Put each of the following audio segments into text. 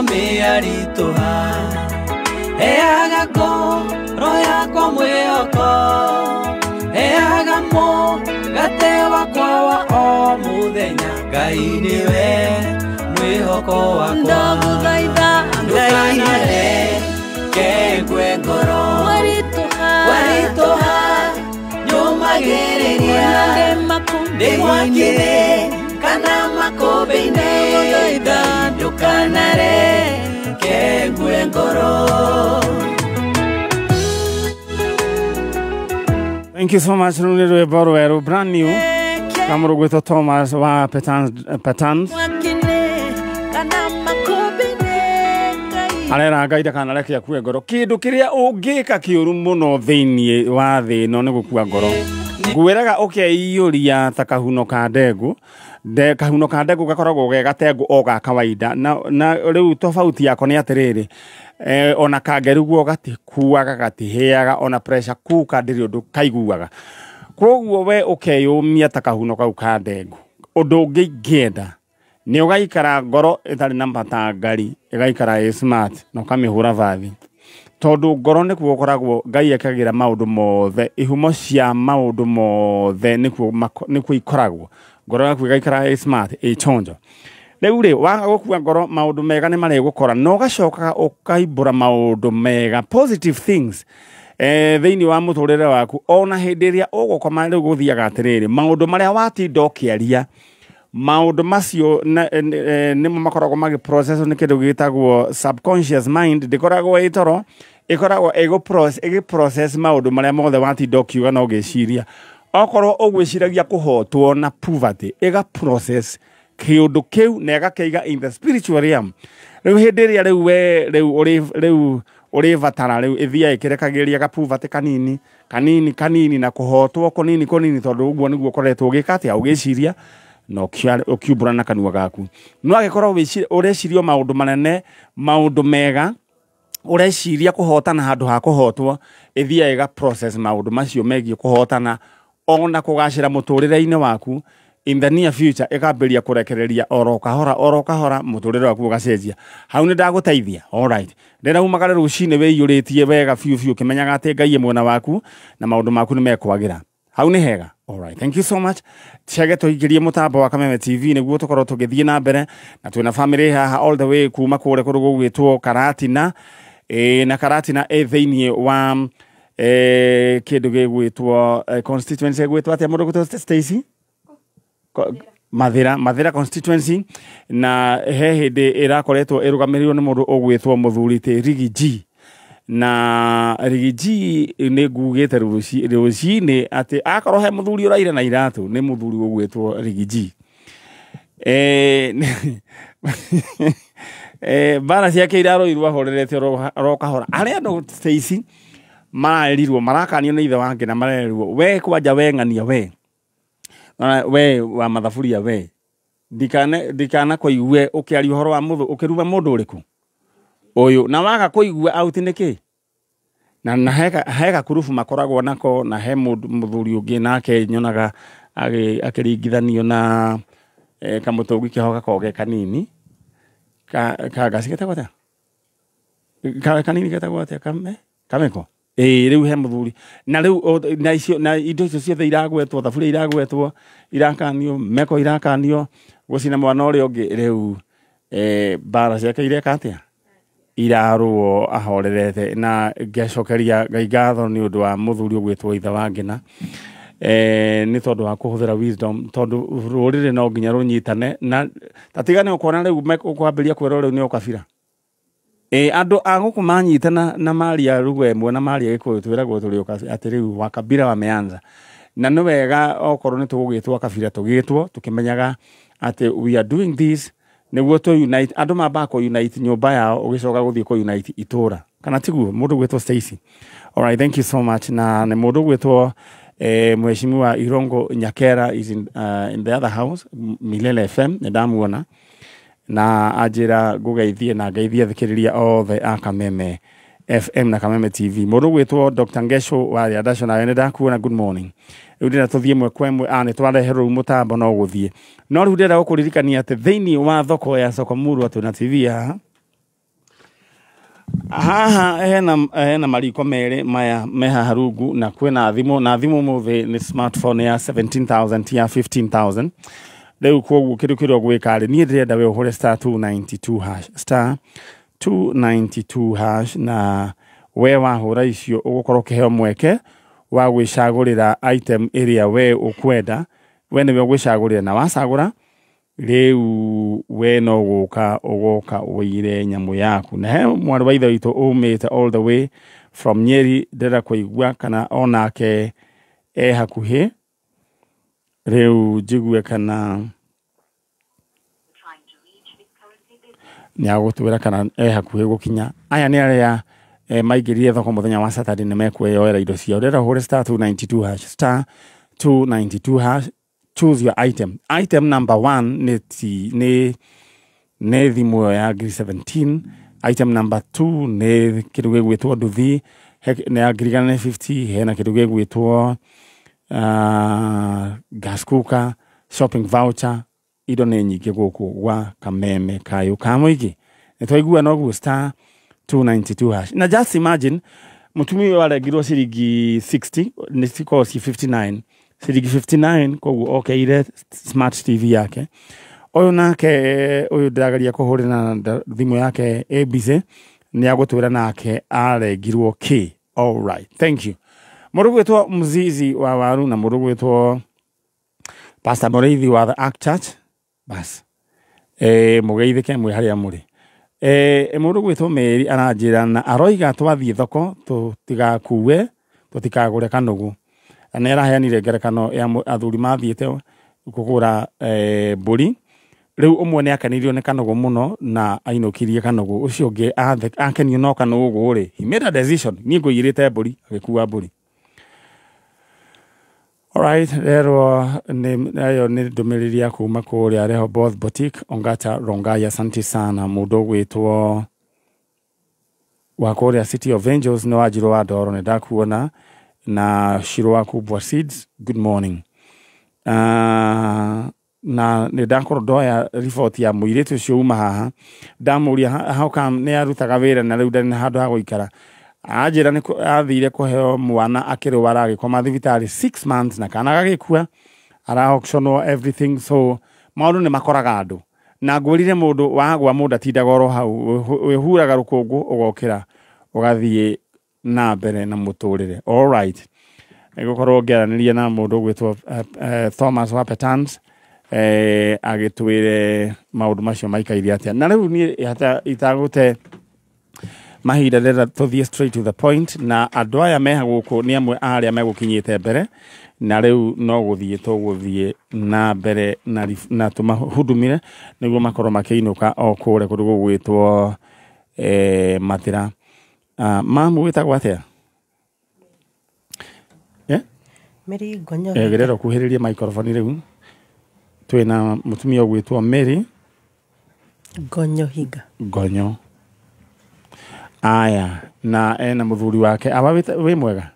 miarituha heaga ngoro yakwa mwihoko heaga mugate wakwa wa o muthenya Ngai niwe mwihoko wakwa ndaguthaitha ndukanare kengwe ngoro warituha nyumagiriria ndimwakire kana makobine ndukanare kengwe ngoro. Thank you so much, Nuniro Borwero, brand new. Kamurugwito Thomas wa Patans. Alera gaida kana leke ya kuwe ngoro. Kindu kiria ungika kiuru muno thiini wa thi no ni gukua ngoro. Ngwiraga ukeiyuria ta kahuno ka ndegu. Kahuno ka ndegu gakoragwo ge gatengu o ga kawaida. Na riu tofauti yako ni atiriri. Ona kangeruguo gatikuaga gatiheaga ona pressure kuka ndiri undu kaiguaga. Koguo we ukeyumia ta kahuno kau ka ndengu. Undu ungi ngienda ni ugaikara ngoro itari na matangari igaikara smart no kamihura vathi tondu ngoro ni kuo koragwo Ngai ekagira maundu mothe ihumo cia maundu mothe ni kuo ikoragwo ngoro yaku igaikara smart chonjo riu ri waga gukua ngoro maundu mega ni mari gukora no gacoka ukaibura maundu mega positive things thiini wa muturire waku ona hindiria ugukoma riu guthiaga atiriri maundu maria watinda ukiaria maundu macio nimo makoragwo magi process ni kindu gitagwo subconscious mind ndikoragwo itoro ikoragwo ego process maundu maria mothe watinda ukiuga no giciria okorwo ugwiciragia kuhotwo na poverty ega process kiundu kiu na egakeiga in the spiritual realm riu hindiria riu uri vatara riu ithia ikerekagiria ga poverty kanini na kuhotwo konini tondu uguo niguo koretwo gikatia ugiciria no ukiubura na kanua gaku no agikorwo urecirio maundu manene maundu mega ureciria kuhotana handu ha kuhotwo ithia ega process maundu macio megie kuhotana ona kugacira muturire-ini waku in the near future ikaberia kurekereria oro kahora muturire waku ugacenjia hau ni ndaguteithia all right ndena umagare rucine we yuritie wega fiu kimenyaga ati Ngai mwena waku na maundu maku ni mekwagira hau ni hega. All right, thank you so much. Chege tuigirie mutambo wa Kameme TV niguo tukorwo tugithie na mbere na twina family haha all the way kuma kure kurugo gwitwo Karatina na Karatina thiini wa kindu gigwitwo constituency gwitwo atia mundu gwitwo Stacy Mathira constituency na he hindi irakoretwo irugamirirwo ni mundu ugwitwo Muthuri Rigi G na Rigi ni ngugite ruci ni ati akorwo he muthuri uraire na iratu ni muthuri ugwitwo Rigi bara ciake iraro irwa horerete ro kahora aria no Stacy marirwo marakanio ni ithe wange na marerirwo we kwanja we ngania we wa mathaburia we dikana koiwe ukiari horo wa muthu ukiruba mundu uriku uyu na waga kuigua out niki na hega kurufu makoragwo nako na he muthuri ungi nake nyonaga akiringithanio na kamutungi kihoga koge kanini ka gasiketa gwata kanini getagwo atia kameko riu he muthuri na riu na icio na indo icio ciothe iragwetwo thaburia iragwetwo irakanio meko irakanio gucina mwana uri ungi riu bara ciake ireka atia irarwo ahorerete na ngecokeria Ngai ngatho ni undu wa muthuri ugwitwo ithe wangena ni tondu wa kuhuthira wisdom tondu rurire no nginya runyitane na tatigane ukona riu ukwambiria kwero riu ni ukabira andu aguku manyitana na maria rugwe mwe na maria gikuyu twiragwo turi ati riu wakabira wameanza na no wega okorwo ni tugugitwo akabira tugitwo tukimenyaga ati we are doing this niguo to unite andu mabako unite nyumba yao ugicoka guthie ko unite itura kana tiguo mundu gwitwo Stacy. All right, thank you so much na ne mundu gwitwo Mheshimiwa Irongo Nyakera is in the other house Milele FM ndamuona na ajira gugeithie na geithie thikiriria othe Kameme FM na Kameme TV mundu gwitwo Dr. Ngesho wa Riadasho na nda kuona good morning udira tuthie mwe kwemwe ane twareherwo mutambo no guthie no ru ndira gukuririkania ati thiini wa thoko ya Sokomuru atuna TV haha haha hena mariko mere maya meha harungu na kwena thimu muthe ni smartphone ya 17,000 ya 15,000 rĩu koguo kĩrĩa gwĩka rĩ niĩ ndĩrenda we ũhũre *292# na we wahũra icio ũgũkorwo ũkĩheo mweke wa gwĩcagũrĩra item ĩrĩa we ũkwenda we nĩwe ũgwĩcagũrĩra na wacagũra rĩu we no gũka ũgoka ũire nyamũ yaku na he mwarĩ wa ithe witũ umĩte all the way from Nyeri ndĩrenda kũigua kana onake hakuhĩ rĩu njigue kana nĩ agũtwĩra kana hakuhĩ gũkinya aya nĩ arĩa maingĩrire thoko mũthenya wa Saturday nĩ mekuoera indo ciao ndĩrenda ũhũre *292# choose your item number 1 nĩ thimũ ya ngiri 17 item number 2 nĩ kĩndũ gĩgwĩtwo nduthi nĩ ya ngiri 50 hena kĩndũ gĩgwĩtwo gas cooker shopping voucher indo nĩ nyingĩ gũkũ gwa kameme kayo ka mũingĩ nĩ twaigua noguo *292# na just imagine mũtumia warengirwo ciringi 60 nĩ cikorwo ci 59 ciringi 59 koguo okeire smart TV yake ũyũ nake ũyũ ndĩrageria kũhũrĩra thimũ yake ABC nĩ agũtwĩra nake arengirwo kĩ. All right, thank you. Mũndũ gwĩtwo Mzizi wa Waru na mũndũ gwĩtwo Pastor Mũrĩithi wa The Ark Church bas mũgeithĩke mwĩ harĩa mũrĩ. Mũndũ gwĩtwo Meri aranjĩra na aroiga twathiĩ thoko tũtigakue tũtikagũre kanũgũ nĩ araheanire ngerekano ya athuri mathiĩte kũgũra mbũri rĩu ũmwe nĩ akenirio nĩ kanũgũ mũno na ainũkirie kanũgũ ũcio ũngĩ akenio no kanũgũ rĩ he made a decision niĩ ngũirĩte mbũri agĩkua mbũri. Alright, rero nayo nĩ ndũmĩrĩri ya kuma kũrĩa Rehoboth Boutique Ongata Rongai asante sana mũndũ gwĩtwo wa kũrĩa City of Angels nĩ Wanjirũ wa Ndoro nĩ ndakuona na Shiro wa Kubwa Seeds good morning. Na nĩ ndakorwo ndoya report ya mũirĩtu ũcio uma haha ndamũria how come nĩ arutaga wĩra na rĩu ndarĩ na handũ ha gũikara anjĩra nĩ athire kũheo mwana akĩrwara agĩkoma thibitarĩ 6 months na kana gagĩkua araauctionwo everything so maũndũ nĩ makoraga andũ na ngwĩrire mũndũ wagwa mũndũ atindaga oro hau wĩhuraga rũkũngũ ũgokĩra ũgathiĩ na mbere na mũtũrĩre. All right, nĩgũkorwo ngĩaranĩria na mũndũ gwĩtwo Thomas wa Petans agĩtwĩre maũndũ macio maikaire atĩa na rĩu niĩ hata itagũte mahinda ndĩrenda tũthiĩ straight to the point na andũ aya meha gũkũ nĩ amwe arĩa megũkinyĩte mbere na rĩu no gũthiĩ tũgũthiĩ na mbere na tũmahudumire nĩguo makorwo makĩinũka o kũrĩa kũndũ gũgwĩtwo Mathĩra. Mamu wĩtagwo atĩa? Mary Gonyo. Gerera kuhĩrĩria microphone rĩu twĩna mũtumia ũgwĩtwo Mary Gonyo Higa. Gonyo. Aya na ena mũthuri wake aba wĩ mwega?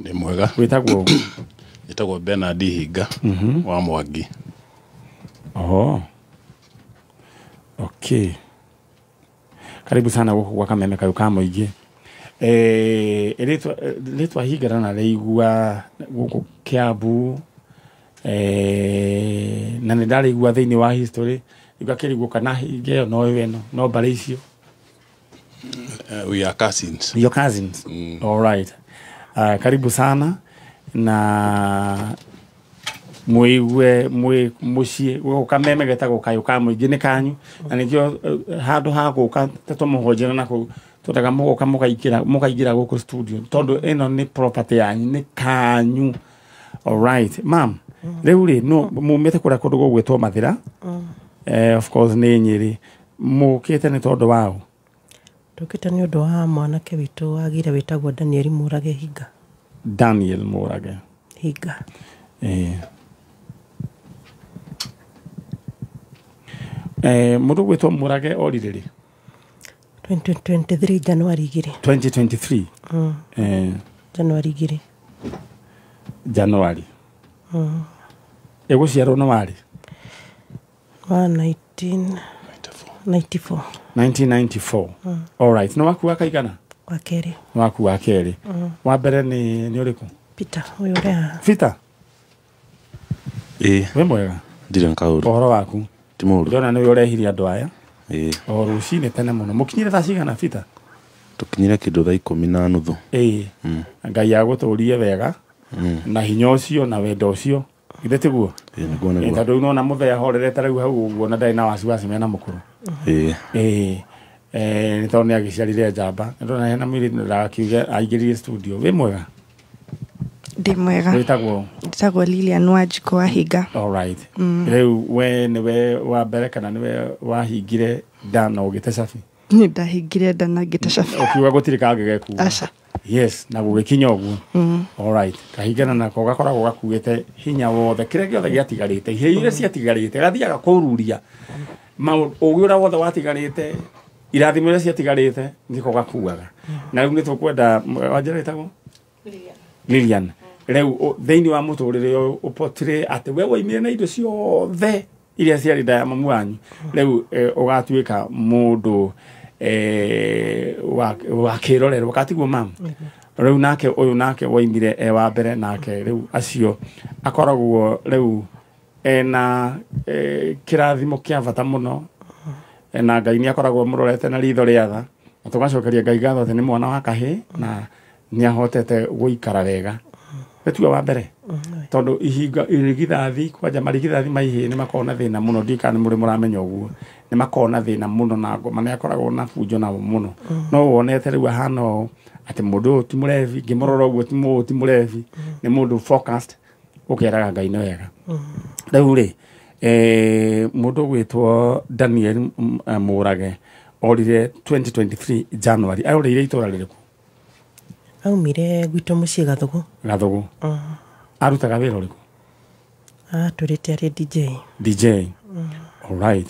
Nĩ mwega. Wĩtagwo Wĩtagwo Bernard Higa wa Mwangi. Oh. Okay. Karibu sana gũkũ gwa kameme kayo ka mũingĩ. Rĩtwa Higa na rĩigua gũkũ Kiambu na nĩ ndarĩigua thĩinĩ wa history igakĩrigwo kana Higa ĩyo no ĩwe no mbarĩ icio. We are cousins. Your cousins? All right. Karibu sana na mwiwe muciĩ gũkũ kameme getagwo kayo ka mũingĩ nĩ kanyu na nĩkĩo handũ ha gũka tũmũhonjera na tũtaga mũgoka mũkaingĩra gũkũ studio tondũ ĩno nĩ property yanyu nĩ kanyu. All right, ma'am. Rĩu rĩ no mumĩte kũrĩa kũndũ gũgwĩtwo Mathĩra. Of course nĩ Nyeri. Mũkĩte nĩ tondũ wao? Tũkĩte nĩ ũndũ wa mwanake witũ wagire wĩtagwo Daniel Mũrage Higa. Daniel Mũrage Higa. Mũndũ gwĩtwo Mũrage orire rĩ? 2023 January 2. 2023? January 2. January. Egũciarwo na warĩ? Wa 1994. 1994. All right. No waku wakaigana? Wa keri. Waku wa keri. Wa mbere ni uriku? Peter, uyu ria. Peter. We mwega? Ndire nkauru. Ohoro waku? Timuru. Ndona ni urehiri andu aya. O rucini tene muno. Mukinyire thaa cigana Peter? Tukinyire kindu thaa 10:30. Ngai aguturie wega. Na hinya ucio na wendo ucio. Ithe tiguo? Tondu nona muthea horerete riu hau uguo na ndai na wasiwasi mena mukuru. Ni tondu ni agiciarire njamba. Ndona hena mwiri ndakiuge aingirire studio. We mwega? Ndi mwega. Witagwo? Nditagwo Lilian Wanjiko wa Higa. All right. Riu we niwe wa mbere kana niwe wahingire nda na ugite cabi? Ni ndahingire nda na ngite cabi. Ukiuga gutiri kangegekuga? Aca. Yes, na gugikinya uguo. All right. Kahingana nako gakoragwo gakuite hinya wothe kire giothe giatigarite ihire ciatigarite gathiaga kururia ugi ura wothe watigarite irathimo iria ciatigarite niko gakuaga na riu nitukwenda wanjeretagwo Lilian riu thiini wa muturire upotire ati we waimire na indo ciothe iria ciari nda ya mamu wanyu riu ugatuika mundu wa kirorero wakatiguo mamu riu nake uyu nake waimire wa mbere nake riu acio akoragwo riu na kirathimo kia bata muno na Ngai ni akoragwo murorete na ritho riatha tugacokeria Ngai gatho ati ni mwana wa kahi na ni ahotete guikara wega betua wa mbere tondu ihinga irigithathi kwanja marigithathi maihi ni makona thina muno ndikani muri muramenya uguo ni makona thina muno na ngoma ni akoragwo na fujo na muno no wonete riu hano ati mundu ti murevi ngimurora uguo ti murevi ni mundu focused ukeraga Ngai ni wega riu ri mundu gwitwo Daniel Murage orire 2023 January aurire itora ririku aumire gwito mucii Gathugu arutaga wira uriku turite ari DJ all right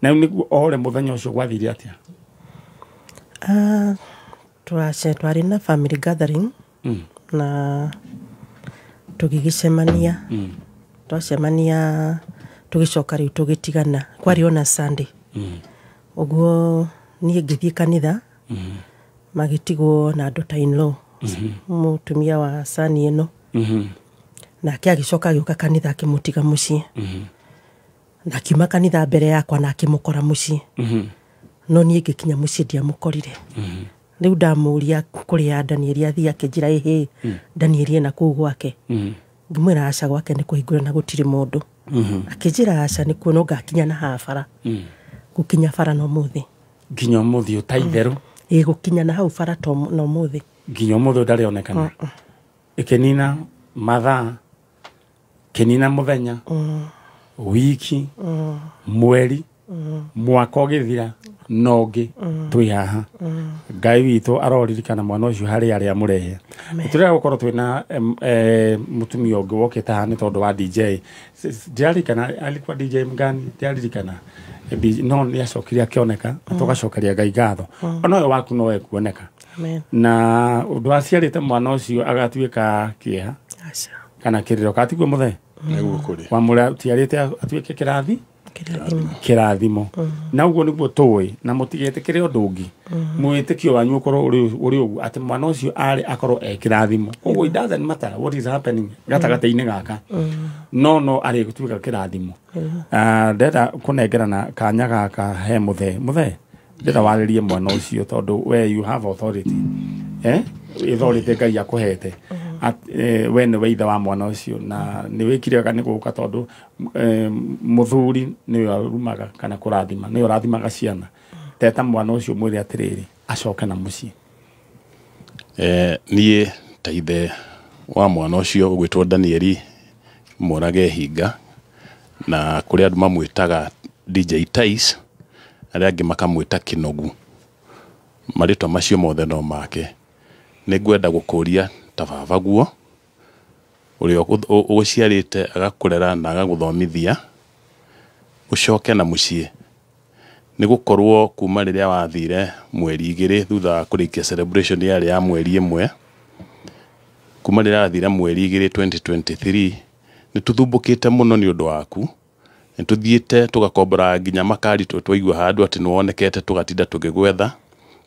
na niguo ore muthenya ucio gwathire atia twari na family gathering na tugigicemania twacemania tugicoka riu tugitigana kwari ona Sunday uguo nie ngithie kanitha magitigwo na andu ta in-law mutumia wa sani ino na agicoka agioka kanitha akimutiga mucii na kiuma kanitha mbere yakwa na akimukora mucii no nie ngikinya mucii ndiamukorire riu ndamuria kuria Daniel athia akinjira Daniel na kuu gwake ngimwira aca gwake ni kuhingura na gutiri mundu akinjira aca ni kuona ngakinya na hafara gukinya bara no muthi nginya muthi utaitheru gukinya na hau bara to no muthi nginya muthi ndari onekana ikenina mathaa kenina muthenya wiki mweri mwaka ugithira nongi twi haha Ngai witu aroririkana mwana ucio hari ari amurehe turega gukorwo twina mutumia ungi wokite haha ni tondu wa DJ ndiarikana alikuwa DJ mgani ndiarikana no ni acokire akioneka tugacokeria Ngai gatho ona uyu waku no ekuoneka na undu aciarite mwana ucio agatuika kieha kana kiriro katiguo muthe niguo kuri wa mura tiarite atuike kirathimo na uguo niguo tuwi na mutigete kire undu ungi mwitikio wanyu ukorwo uri uguo ati mwana ucio ari akorwo kirathimo uguo it doesn't matter what is happening gatagata-ini gaka no ari gutuika kirathimo ndenda kunengerana kanya gaka he muthe ndenda waririe mwana ucio tondu we you have authority authority Ngai akuhete we ni weitha wa mwana ucio na ni wikirega ni guka tondu muthuri ni arumaga kana kurathima ni urathimaga ciana teta mwana ucio mwiri atiriri acoke na mucii nie taithe wa mwana ucio ugwitwo Daniel Murage Higa na kuri andu mamwitaga DJ Tais aria angi makamwita Kinogu maritwa macio mothe no make ni ngwenda gukuria tababa guo uria uguciarite agakurera na agaguthomithia ucoke na mucii ni gukorwo kuma riria wathire mweri 2 thutha kurikia celebration ya mweri 1 kuma riria wathire mweri 2 2023 ni tuthumbukite muno ni undu waku Nituthiite tugakombora nginya makari twaigua handu ati nuonekete tugatinda tugigwetha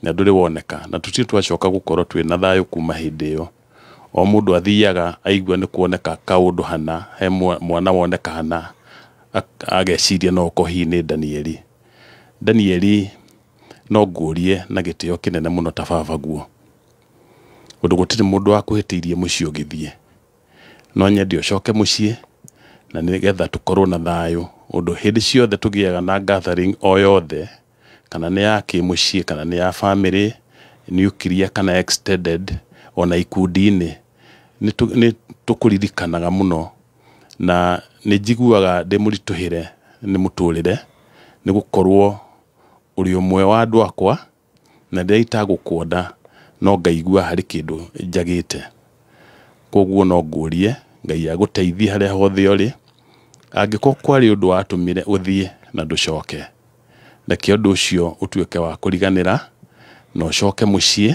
na nduri woneka na tuti twacoka gukorwo twina thayo kuma hindi iyo. O mundu athiaga aigua ni kuoneka kaundu hana he mwana woneka hana ageciria no kohini Danieli. Danieli no ngurie na gitio kinene muno ta baba guo. Undu gutiri mundu akuhitiirie mucii ugithie. No nyendi ucoke mucii na nigetha tukorwo na thayo. Undu hindi ciothe tugiaga na gathering o yothe kana ni ya kimucii kana ni ya family nuclear kana extended ona ikundi-ini ni tukuririkanaga muno na ni njiguaga ndi murituhire ni muturire ni gukorwo uri umwe wa andu akwa na ndi itagukwonda no ngaigua hari kindu njagite. Koguo no ngurie Ngai aguteithie haria hothe uri angiko kwari undu watumire uthie na nducoke reke undu ucio utuike wa kuriganira no ucoke mucii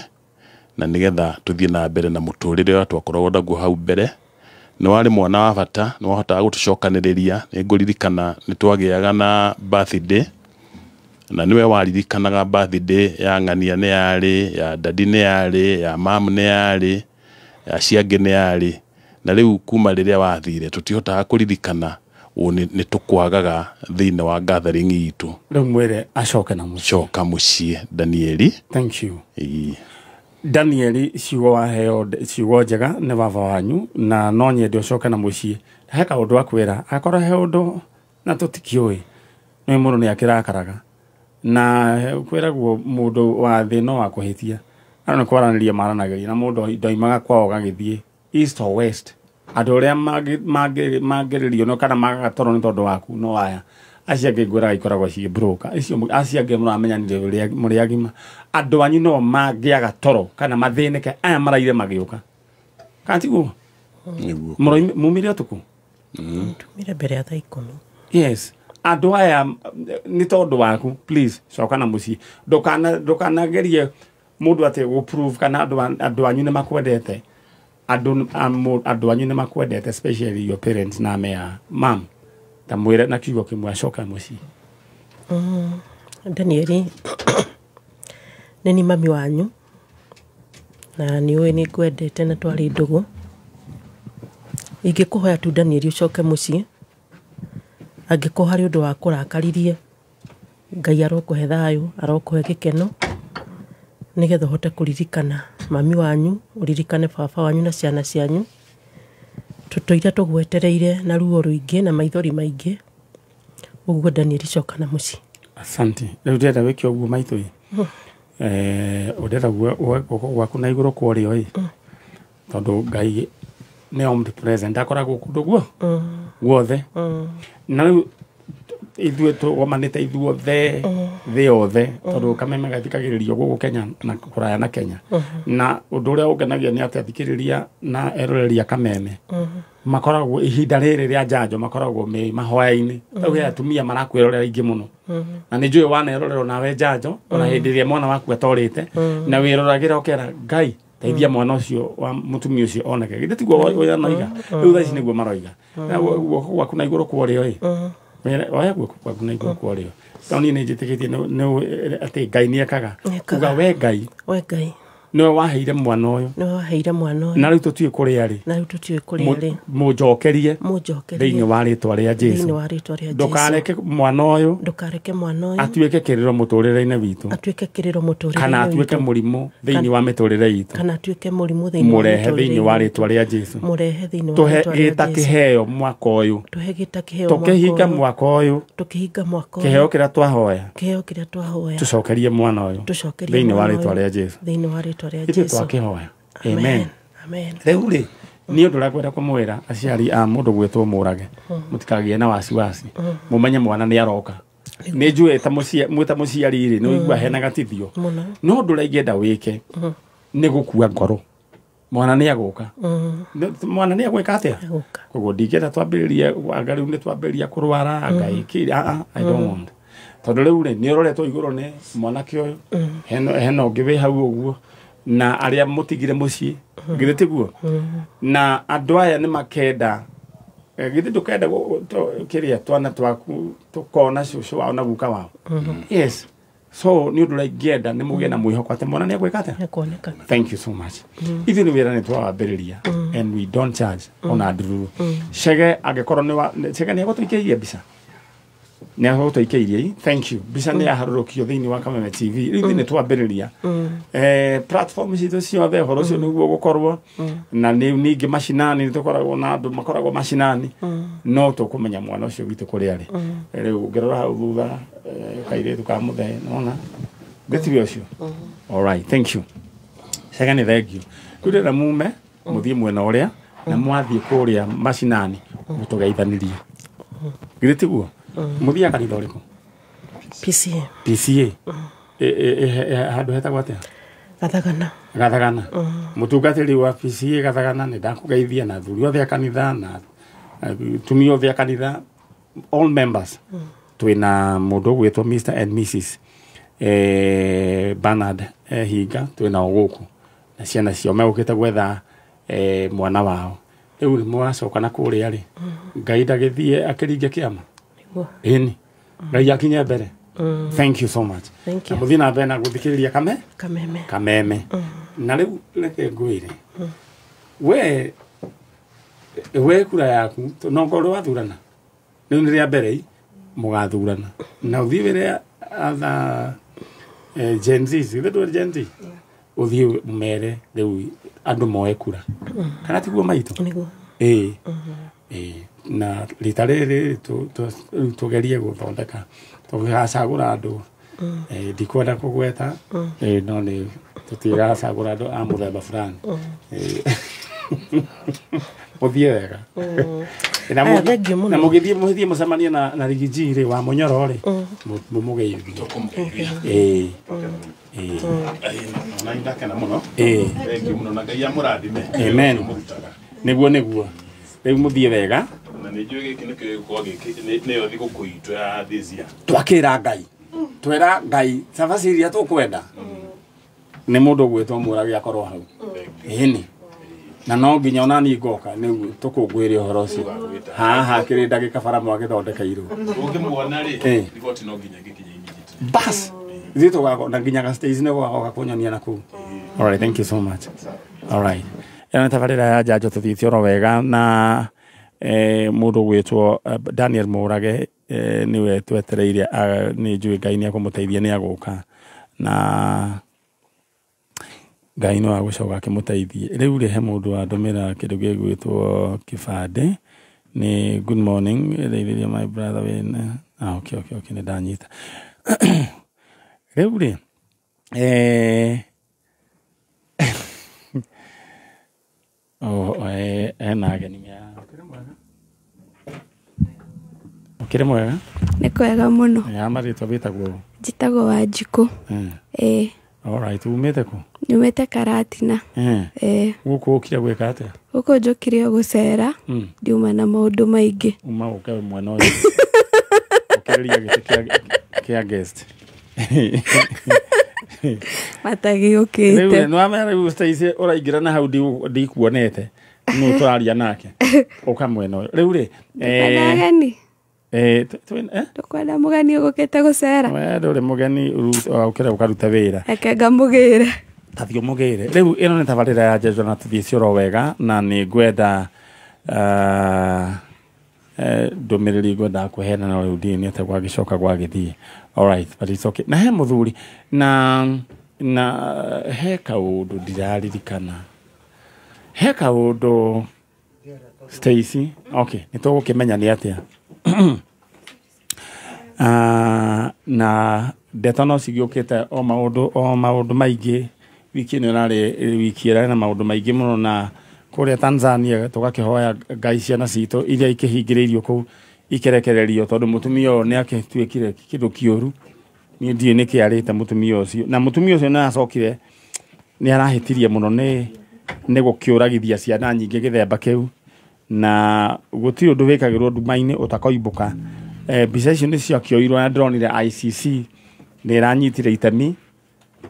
na nigetha tuthie na mbere na muturire wa twakoragwo naguo hau mbere. Ni wari mwana wa bata no hotaga gutucokaniriria ni nguririkana ni twagiaga na birthday na niwe waririkanaga birthday ya ng'ania ni yari ya dadi ni yari ya mam ni yari ya ciangi ni yari na riu kuma riria wathire tutihotaga kuririkana ni tukwagaga thiine wa gathering itu. Riu mwire acoke na mucii. Coka mucii Danieli. Thank you. Danieli ciugo waheo ciugo njega ni baba wanyu na no nyende ucoke na mucii. He kaundu akwira akora he undu na tutikioi ni muno ni akirakaraga na kwiragwo mundu wa thi no akuhitia ano ni kwaraniria maranagiria na mundu ndoimaga kwao gagithie east or west andu aria magiririo no kana magatoro ni tondu waku no aya aciange ngwira ikoragwo ci broker icio aciange muramenyanire muri agima andu anyu no magiaga toro kana mathinike aya maraire magiuka kantigu mumire utuku tumire mbere ya thaa 10. Yes, andu aya ni tondu waku please coka na mucii ndukana gerie mundu ate go prove kana andu anyu ni makwendete andu anyu ni makwendete especially your parents na mea mam tamwira na kiugo kimwe acoka mucii. Danieli nini mami wanyu na niwe ni kwendete na twari ndugu ingikuhoya tu Danieli ucoke mucii angiko hari undu wa kurakaririe Ngai arokuhe thayo arokuhe gikeno nigetha hote kuririkana mami wanyu uririkane baba wanyu na ciana cianyu tutoire tugwetereire na ruo ruingi na maithori maingi uguo Danieli coka na mucii. Asante. Riu ndenda wiki uguo maithori udenda gwaku na iguru kwario tondu Ngai ni omnipresent akoragwo kundu guo guothe na riu ithuĩ tũgomanĩte ithuothe thĩ yothe tondũ kameme gathikagĩrĩrio gũkũ Kenya na kũraya na Kenya na ũndũ ũrĩa ũngenagia nĩ atĩ athikĩrĩria na eroreria kameme makoragwo ihinda rĩrĩ rĩa njanjo makoragwo me mahoya-inĩ tau he atumia marakwĩrorera ingĩ mũno na nĩ njũĩ wanerorerwo nawe njanjo ona hĩndĩ ĩrĩa mwana waku atorĩte na wĩroragĩra ũkera Ngai teithia mwana ũcio wa mutumia ũcio oneke githĩ tiguo ũrĩa noiga rĩu thaa ici nĩguo maroiga guoko gwaku na igũrũ kwarĩo oya guoko gwaku na igũrũ kwarĩo tondũ niĩ nĩnjĩtĩkĩtie atĩ Ngai nĩekaga uga we Ngai niwe waheire mwana ũyũ na rĩu tũtiũĩ kũrĩa rĩ mũnjokerie thĩinĩ wa rĩtwa rĩa Jesũ ndũkareke mwana ũyũ atuĩke kĩrĩro mũtũrĩre-inĩ witũ kana atuĩke mũrimũ thĩinĩ wa mĩtũrĩre itũ mũrehe thĩinĩ wa rĩtwa rĩa Jesũ tũhe gĩta kĩheo mwaka ũyũ tũkĩhinga mwaka ũyũ kĩheo kĩrĩa twahoya tũcokerie mwana ũyũ thĩinĩ wa rĩtwa rĩa Jesũ itu twakihoya amen riu ri ni undu rakwenda kumwira aciari a mundu gwitwo murage mutikagie na wasiwasi mumenye mwana ni aroka ni njue ta muciari ri no igua hena gatithio no undu raigenda wike ni gukua ngoro mwana ni aguka mwana ni agwika atia koguo ndingenda twambiririe angariu ni twambiriria kurwara Ngai kiri I don't want tondu riu ri ni uroretwo iguru ni mwanake uyu heno ngiwe hau uguo na aria mutigire mucii ngire tiguo na andu aya ni makenda githĩ ndũkenda kĩrĩa twana twaku tũkona cũcũ wao na guka wao yes so nĩ ũndũ ũraingĩenda nĩ mũgĩe na mwĩhoko atĩ mwana nĩ egwĩka atĩa thank you so much ithuĩ nĩ wĩra nĩ twawambĩrĩria and we don't charge ona ndururu Chege angĩkorwo Chege nĩ egũtũikĩirie mbica nĩ egũtũikĩirie thank you mbica nĩ yaharũrũkio thĩinĩ wa Kameme TV rĩu nĩ twambĩrĩria platform citũ ciothe ũhoro ũcio nĩguo gũkorwo na ningĩ macinani tũkoragwo na andũ makoragwo macinani no tũkũmenya mwana ũcio witũ kũrĩa arĩ rĩu ngĩrora hau thutha kairĩtu ka mũthee nona gĩtiwe ũcio all right thank you Chege nĩ thank you kũrĩra mume mũthiĩ mwena ũrĩa na mwathiĩ kũrĩa macinani mũtũgeithanĩrie gĩtiguo mũthia kanitha ũrĩkũ PCA handũ hetagwo atĩa Gathagana mũtungatĩri wa PCA Gathagana nĩ ndakũgeithia na athuri othe a kanitha na atumia othe a kanitha all members twĩna mũndũ ũgwĩtwo Mr and Mrs Bernard Hinga twĩna gũkũ na ciana cio megũkĩte gwetha mwana wao rĩu nĩ mwacoka na kũrĩa rĩ Ngai ndagĩthiĩ akĩringe kĩama ĩni Ngai akinye mbere thank you so much mũthiĩ na mbere na gũthikĩrĩria Kameme na rĩu reke ngwĩre we kura yaku no ngorwo wathurana rĩu nĩ rĩa mbere mũgathurana na ũthiĩ wĩre atha Gen Z ndũ Gen Z ũthiĩ mere rĩu andũ moe kura kana tiguo maitũ na rita rĩrĩ tũgerie gũthondeka tũgacagũra andũ ndikwenda kũgweta no nĩ tũtigacagũra andũ a mũthemba fulani mũthiĩ wega na mũgĩthiĩ mũcemanie na Rigiji rĩ wa Mũnyoro rĩ mũmũgeithie na ndakena mũno thank you mũno na Ngai amũrathime amen nĩguo rĩu mũthiĩ wega na nĩ njũĩ gĩkĩ nĩ kĩgũkorwo gĩkĩ nĩyo thigũkũ itũ ya Thĩcia twakĩra Ngai twĩra Ngai cabaci iria tũkwenda nĩ mũndũ ũgwĩtwo Mũrage akorwo hau ĩni na no nginya ona niĩ ngoka nĩguo tũkũngũĩre ũhoro ũcio haha kĩrĩ ndagĩka bara mwagĩthondekeirwo ũngĩmuona rĩ riboti no nginya gĩkinye inyitĩte bas ithuĩ tũgakona nginya ga stage nĩ gũgagoka kũnyonia na kũu all right thank you so much all right ĩno nĩ tabarĩra ya njanjo tũthiĩte oro wega na mũndũ gwĩtwo Daniel Mũrage niwe twetereire nĩ njũĩ Ngai nĩ akũmũteithia nĩ agũka na Ngai no agũcoka akĩmũteithie rĩu rĩ he mũndũ wa ndũmĩra kĩndũ gĩgwĩtwo kĩbandĩ nĩ good morning rĩithĩria my brother wĩna okay nĩ ndanyita rĩu rĩ ena ageni ũkĩrĩ mwega nĩ kwega mũno ya marĩtwa wĩtagwo njĩtagwo Wanjikũ all right umĩte kũ nyumĩte Karatina gũkũ ũkire gwĩka atĩa gũkũ njũkire gũcera ndiuma na maũndũ maingĩ uma ũke mwena ũyũ ũkĩrĩria gĩtĩ kĩa guest matagĩũkĩte rĩu nĩ wamera rĩu Stacy ũraingĩra na hau ndikuonete nĩ tũraria nake ũka mwena ũyũ rĩu rĩ ageni tũkwenda mũgeni ũgũkĩte gũcera we ndũrĩ mũgeni ũkĩra ũkaruta wĩra reke ngamũgĩre tathiĩ ũmũgĩre rĩu ĩno nĩ tabarĩra ya njanjo na tũthiĩ oro wega na nĩ ngwenda ndũmĩrĩri ngwendaga kũheana no rĩu ndiĩ nĩate gwagĩcoka gwagĩthiĩ all right but it's okay na he mũthuri na he kaũndũ ndiraririkana he kaũndũ Stacy okay nĩ tũgũkĩmenya nĩ atĩa na ndeto no cigĩũkĩte o maũndũ maingĩ wiki ĩno narĩ wiki ĩrarĩ na maũndũ maingĩ mũno na kũrĩa Tanzania tũgakĩhoya Ngai ciana citũ iria ikĩhingĩrĩirio kũu ikerekererio tondũ mũtumia ũyũ nĩ akĩtuĩkire kĩndũ kĩũru niĩ ndiĩ nĩ kĩarĩte mũtumia ũcio na mũtumia ũcio nĩ acokire nĩ arahĩtirie mũno nĩ gũkĩũragithia ciana nyingĩ gĩthemba kĩu na gũtirĩ ũndũ wĩkagĩrwo nduma-inĩ ũtakoimbũka mbica icio nĩ ciakĩoirwo na ndĩronire ICC nĩ ĩranyitire itemi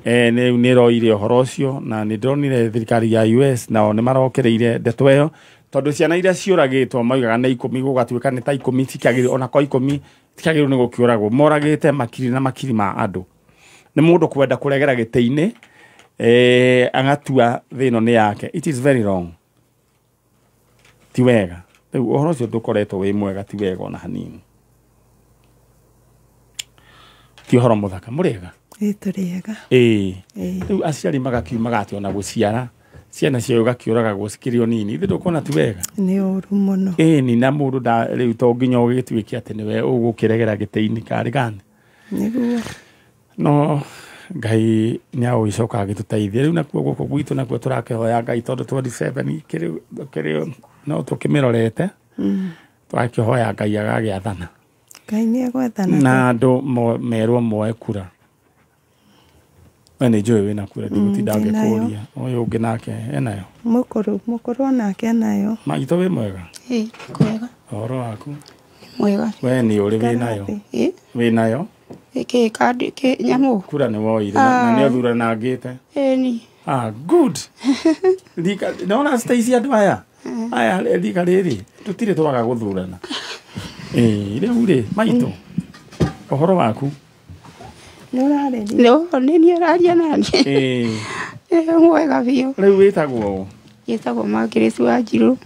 nĩ ĩroire ũhoro ũcio na nĩ ndĩronire thirikari ya US nao nĩ marokereire ndeto ĩyo tondu ciana iria ciuragitwo maugaga na 10 gugatuika ni ta 10 tikagiri ona kwa 10 tikagiri ni gukiuragwo moragite makiri na makiri ma andu ni mundu kwenda kuregera gite-ini agatua thino ni yake. It is very wrong. Ti wega. Riu uhoro ucio ndukoretwo wi mwega, ti wega ona hanini. Ti uhoro muthaka muriega. Turiega. Riu aciari magakiumaga ati ona guciara ciana cio gakiuraga gucikirio nini ithu ndukona ti wega. Ni uru muno. Ni na mundu da riu to nginya ugituike ati niwe ugukiregera gite-ini kari gani. Niguo. No Ngai ni agicoka agituteithia riu nakuo guku gwitu nakuo turakihoya Ngai tondu 27 kirio no tukimirorete twakihoya Ngai agagiathana. Ngai ni agwathana na andu merwo moe kura. Ene joy wina kura ndigutinda ngikuria uyu ungi nake enayo mukuru nake enayo. Maito we mwega. Kwega. Horo waku Mwega. we ni uri winayo winayo Ke kadi ke nyamu kura ni woire na ni othura na ngite ni good lika naona Stacy andu aya lika riri tutire twaga guthurana riu ri maito uhoro waku no ni araria nani mwega biu riu witagwo yetagwo Magiresi Wanjiru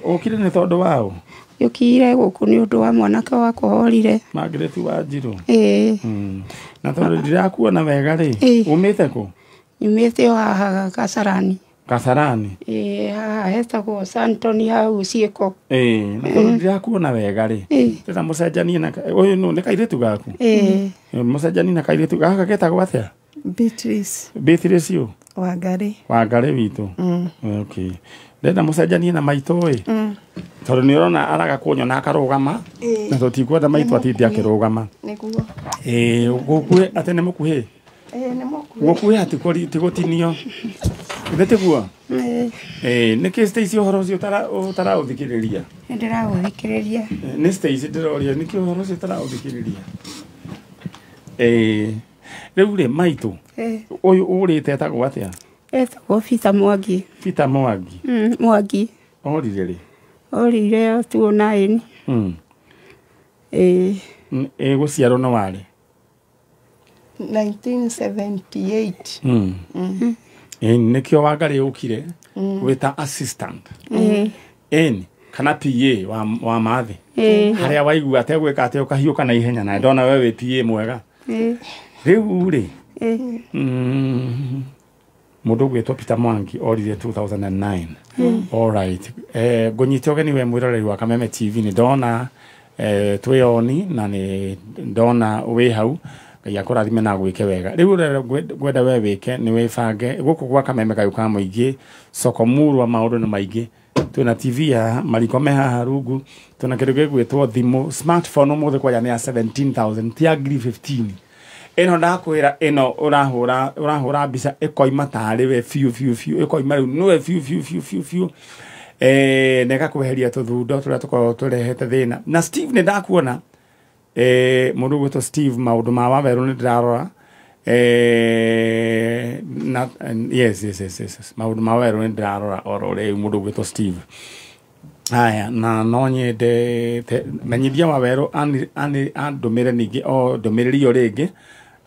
ukire ni tondu wao yukire guku ni undu wa mwanake wakwa horire Magiresi Wanjiru na tondu ndirakuona wega ri umite ku nyumite haha Kasarani haha hetagwo Santoni hau ciiko na tondu ndirakuona wega ri tena mucenjanie na uyu no ni kairitu gaku mucenjanie na kairitu gaka getagwo atia Beatrice yu Wangari witu okay ndenda mucenjanie na maito tondu ni urona araga kunyona akarugama na tutikwenda maito atindi akirugama niguo gukue ate ni mukuhi ni mukuhi gukue ati tigutinio ndetiguo niki Stacy uhoro ucio utara uthikiriria ndira uthikiriria ni Stacy ndiroria niki uhoro ucio utara uthikiriria riu ri maito uyu urite etagwo atia etagwo Peter Mwangi Mwangi orire ri orire 29 guciarwo no wari 1978 nikio Wangari ukire wita assistant kana PA wa mathi haria waigua ategwika ate ukahiuka na ihenya na ndona wewe PA mwega riu ri mundu gwitwo Peter Mwangi orire 2009 all right ngonyite ogeni we mwiroreri wa Kameme TV ni ndona twiyoni na ni ndona wi hau Ngai akurathime na gwike wega riu gwenda we wike ni wibange guku gwa Kameme gayuka muingi sokomurwa maundu ni maingi twina TV ya mariko me haha rungu twina kindu gigwitwo thimu smartphone muthe kwa ya 17,000 ti agri 15 eno ndakwira eno urahura mbica ikoima tari we fiu ikoima riu no fiu neka kuheria tuthundo turia tuko turehete thina na Steve ne ndakuona mundu gwito Steve maundu ma waweru ni ndirarora na yes maundu ma waweru ni ndirarora orore mundu gwito Steve aya na nonye de menyithia waweru andumire ningi o ndumiriri yo ringi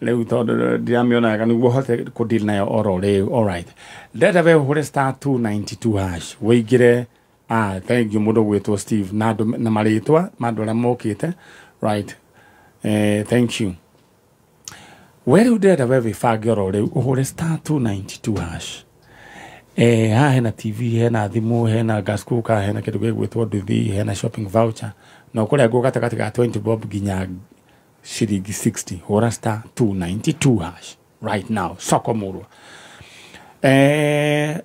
riu tondu ndiramiona kana niguo hote ku deal nayo orore all right ndenda we hure star 292 hash weigire thank you mundu gwitwo Steve na maritwa mandora mokite right thank you where you did a very fagure hure star 292 hash hena TV hena thimu hena gas cooker hena kindu gigwitwo nduthi hena shopping voucher no kuria ngo gatakati ga 20 bob ginya shilingi 60 hura star 292 hash right now sokomurwa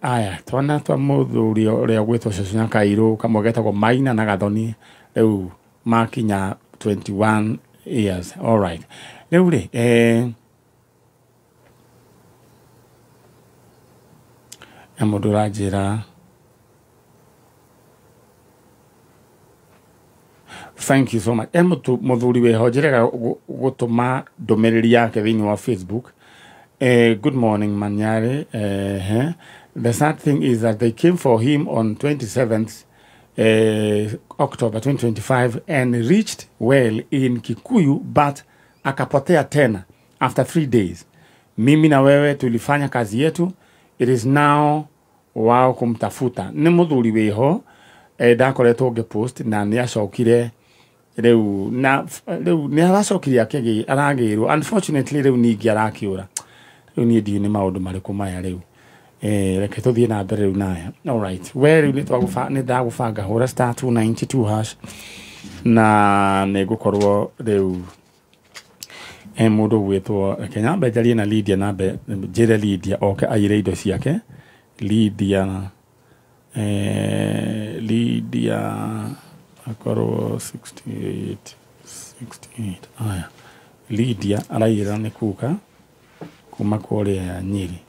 aya twana twa muthuri uria gwitwo Cecina Kairo kamwegetagwo Maina na Gathoni riu makinya 21 years all right riu ri amudurajira thank you so much muthuri we hojirega gutuma ndumiriri yake thiini wa Facebook good morning Manyare The sad thing is that they came for him on 27th October 2025 and reached well in Kikuyu, but akapotea tena after 3 days. Mimi na wewe tulifanya kazi yetu. It is now wao kumtafuta. Ni muthuri weho ndakoretwo ngepost na ni acokire reu ni aracokire akegi aragirwo. Unfortunately reu ningi arakiura. Reu ni ndi ni maundu mariku maya reu. Reke tuthie na mbere reu naya. All right. Where ni ndagubanga hura star 292 hash na negukorwo reu mundu gwitwo Kenya mbejarie na Lydia na njire Lydia oke aire indo ciake Lydia akorwo 68 aya Lydia araira ni kuka kuma kuria Nyeri.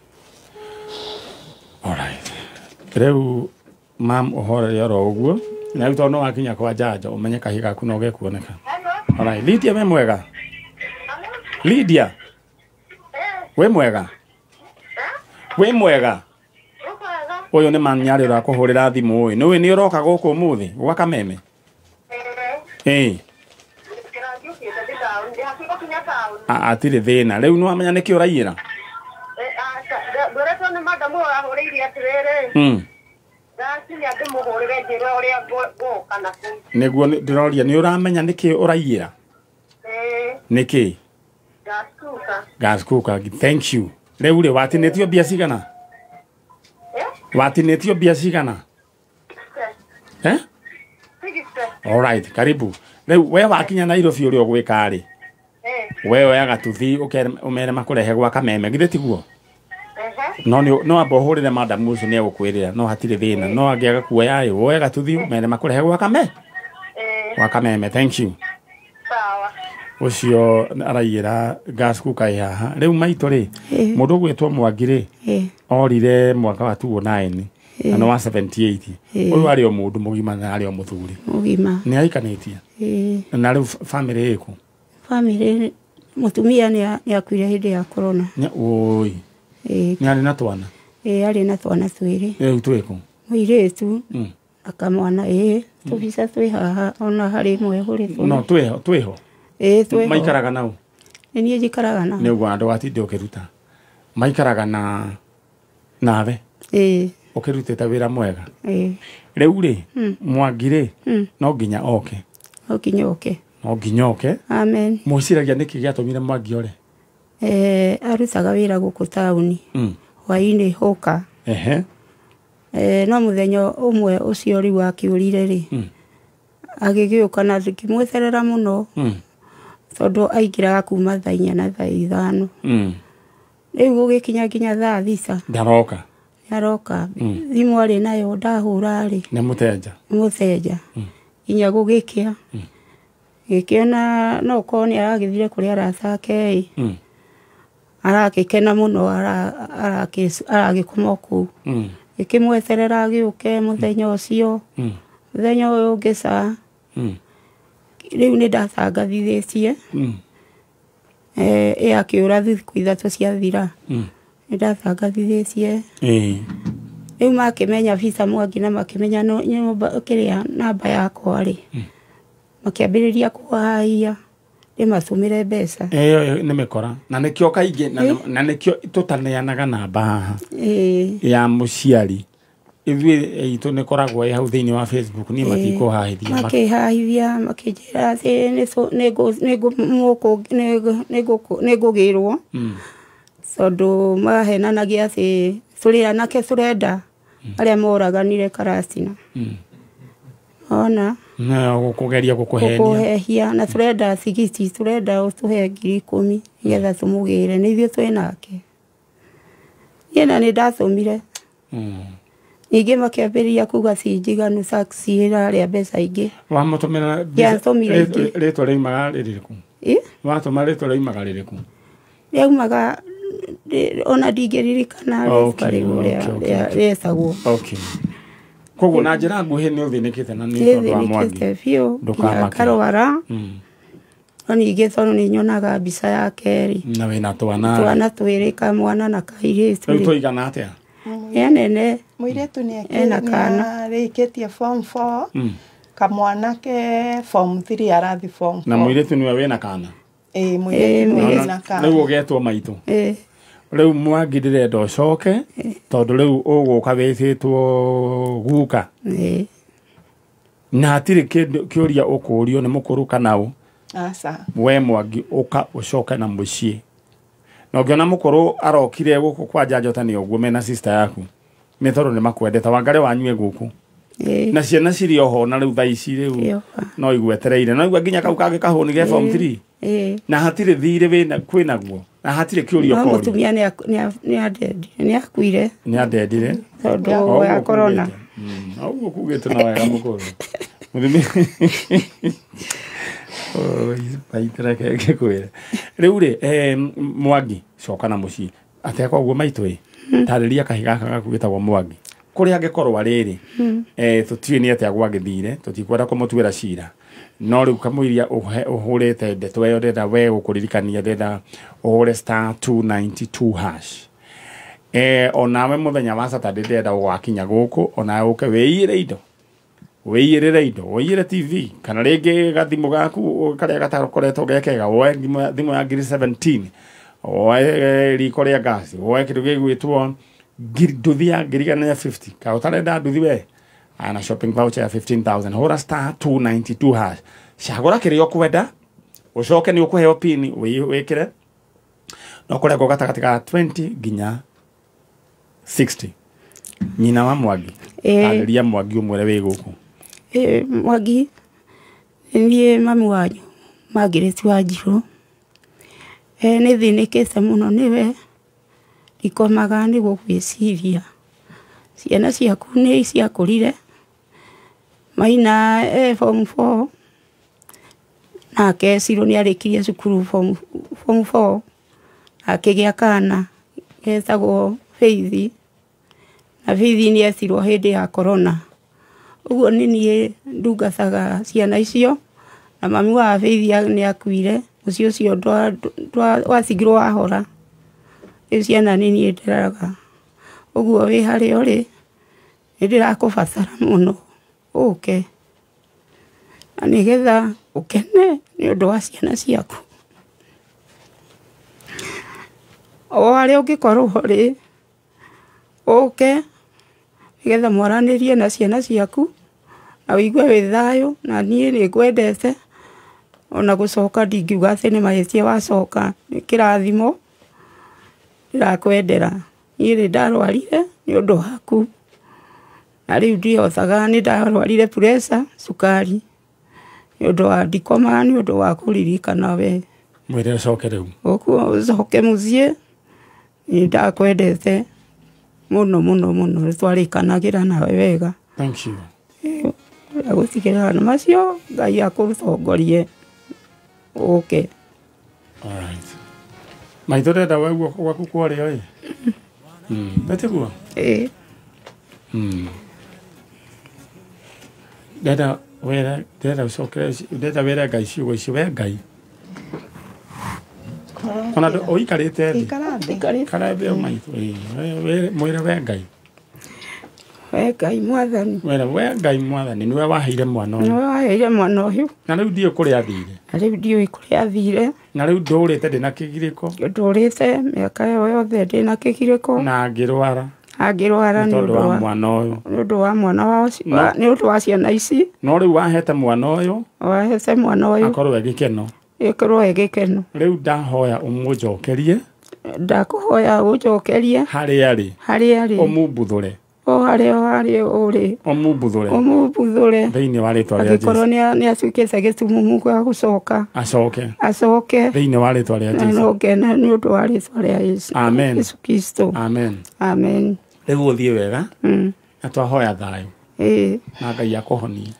Alright, reu mam ohora yaro uguo na uto no akinya kwa jaja umenye kahiga kuno gekuoneka. Alright, Lydia me mwega. Lydia. We mwega. We mwega. Oyo ne manyari ra kuhurira thimu oyi. Niwe ni uroka guku muthi gwa Kameme. Atire thina. Riu no amenya niki uraiyira. Ngoretwo ni madamu ahuriire atirere. Ndakinya ndimuhurire njira uria guka na ku. Niguo ndiroria ni uramenya niki uraiyira. Niki? Gas cooker. Thank you. Riu ri watinetio bia cigana? Watinetio bia cigana? All right, karibu. Riu we wakinya Nairobi uri ogwika ri. We agatuthi umere makurehe gwa Kameme githe tiguo. No abohurire madam ucio ni egukwirira no hatire thina no angiaga kuoya ayo we agatuthi umere makurehe gwa Kameme. Thank you. Sawa. Ucio araiyira gas cooker haha riu maito ri mundu gwitwo Mwangire orire mwaka wa 2009 na wa 78 uyu ari o mundu mugima na ari o muthuri mugima ni aikanitie na riu family iko family mutumia ni akwire hindi ya corona oi ni ari na twana ari na twana twiri twiko muiretu akamwana tubisa twi haha ona hari mwehuritwo no tweho tweho maikaraga nao ni njikaraga nao ni ugwando watinde ukiruta maikaraga nawe ukirutita wira mwega riu ri Mwangire no nginya oke no nginya oke amen muciragia niki giatumire Mwangi ore arutaga wira guku tauni hwaini hoka no muthenya umwe ucio riu akiurire ri agigiuka na zikimweterera muno tondu aingiraga kuma thaa 4 na thaa 5 riu gugikinya nginya thaa 9 ndaroka thimu ari nayo ndahura ri ni mutenja inya gugikia gikiona no koni aragithire kuri aracake arakikena muno aragikoma ku ikimweterera agiuke muthenya ucio muthenya uyu ngisa riu ni ndatangathithĩtie akiura thikũ 3 ciathira ni ndatangathithĩtie riu makimenya visa Mwangi na makimenya nyumba kiria namba yakwa ri makiambiriria kuhaia macumire mbeca ni mikora na nikio kaingi na nikio tutaneanaga namba haha ya muciari ithui itu ni koragwo hau thiini wa Facebook ni makihahithia makijira negugirwo tondu mahenanagia ati turia nake turenda aria moraganire Karacina ona na gukugeria gukuhehia na turenda sigiti turenda utuhe 10,000 ngetha tumugire ni ithuĩ twinake yena ni ndathomire ningi makiambiriria kuga cinjiganu saksira ria mbeca ingi wamutumira ritwa riumaga ririku watuma ritwa riumaga ririku riumaga ona ndingĩririkana rĩetagwo koguo na njĩra nguhĩ nĩ ũthĩnĩkĩte na nĩ tondũ wa Mwangi ndũkamakara no ningĩ tondũ nĩ nyonaga mbica ya kerĩ na wĩna twana twĩrĩ kamwana na kairĩtu rĩu tũigana atĩa nene Muiretu ni ena kana arikitie form 4 kamwanake form 3 arathi form 4 na muiretu niwe wena kana muiretu niwe wena kana riu ugetwo maitu riu Mwangi ndirenda ucoke tondu riu uguka wicitwo guka na hatiri kiuria ukurio ni mukuru kana u asa we Mwangi uka ucoke na mucii na ungiona mukuru arokire guku kwa Njata uguo mena sister yaku ni tondu ni makwendeta Wangari wanyue guku na ciana ciri oho na riu thaici riu no igwetereire no igwa nginya kau kage kahuni ge form 3 na hatire thire wina kwinaguo na hatire kiurio kori mutumia ni akuire ni adedire tondu ya corona au kugete na wega mukuru muthimi baitira kege kwira riu ri Mwangi coka na mucii atekwa uguo maitu tariria kahiga gaku gitagwo Mwangi kuri angekorwo ariri tutie ni atia gwagithire tutikwenda kumutwira cira no riu kamuiria uhurite ndeto yo ndenda we gukuririkania ndenda uhure *292# onawe muthenya wa Saturday ndenda gwakinya guku onawe uke weire indo weire TV kana ringi gathimu gaku karia gatakoretwo gekega woe thimu ya ngiri 17 woe riko ria gas woe kindu gigwitwo nduthi ya ngiri 50 ka utarenda nduthi we ana shopping voucher ya 15,000 hora *292# cagura kirio kwenda ucoke ni ukuheo pin wikire no kurego gatagati ka 20 ginya 60 nyina wa Mwangi ariria Mwangi umwere wi guku Mwangi ni mami wanyu Margaret Wanjiru ni thinikite muno niwe ikomaga ni gugwiciria ciana ciaku ni ciakurire maina form 4 nake Ciro ni arikirie cukuru form 4 akigia kana getagwo Faith na Faith ni ecirwo hindi ya corona uguo ni ndugacaga ciana icio na mami wa Faith ni akuire ucio cio wacigirwo wahora ciana ni nderaga uguo wi hari uri ndirakubatara muno uke anigetha ukene ni undu wa ciana ciaku o ari ungikorwo ri uke nigetha mwaranirie na ciana ciaku na wigue wi thayo na nie ni ngwendete ona gucoka ndingiuga ati ni mahetia wacoka ni kirathimo ndirakwendera nie ni ndarwarire ni undu waku na riu ndiotaga ni ndarwarire pressure sukari ni undu wa ndikoma ni undu wa kuririkana we mwire coke riu okuo coke mucie ni ndakwendete muno twarikanagira nawe wega thank you agutigirana macio Ngai akurutongorie okay alright maitho ndenda weguo gwaku kwaria ri betiguo ndenda ucokere ndenda wera Ngai ciugo icio we Ngai ona oikarite thi karabe maitho mwire we Ngai we Ngai mwathani we Ngai mwathani niwe waheire mwana uyu niwe waheire mwana uyu na riu ndio kuri athire riu ndio kuri athire na riu ndurite ndina kigiriko ndurite miaka yothe ndina kigiriko na ngirwara ni undu wa mwana uyu ni undu wa mwana wa ni undu wa ciana ici no riu wahete mwana uyu akorwo egikeno ikorwo egikeno riu ndahoya umujokerie ndakuhoya ujokerie hari ari umumbuthure hari uri umumbuthure thiini wa ritwa ria Jesu akorwo ni acukite gitumumu gwa gucoka acoke thiini wa ritwa ria Jesu no ngene ni undu wa ritwa ria Yesu amen Yesu Kristo amen riu uthie wega na twahoya thayo na Ngai akuhonie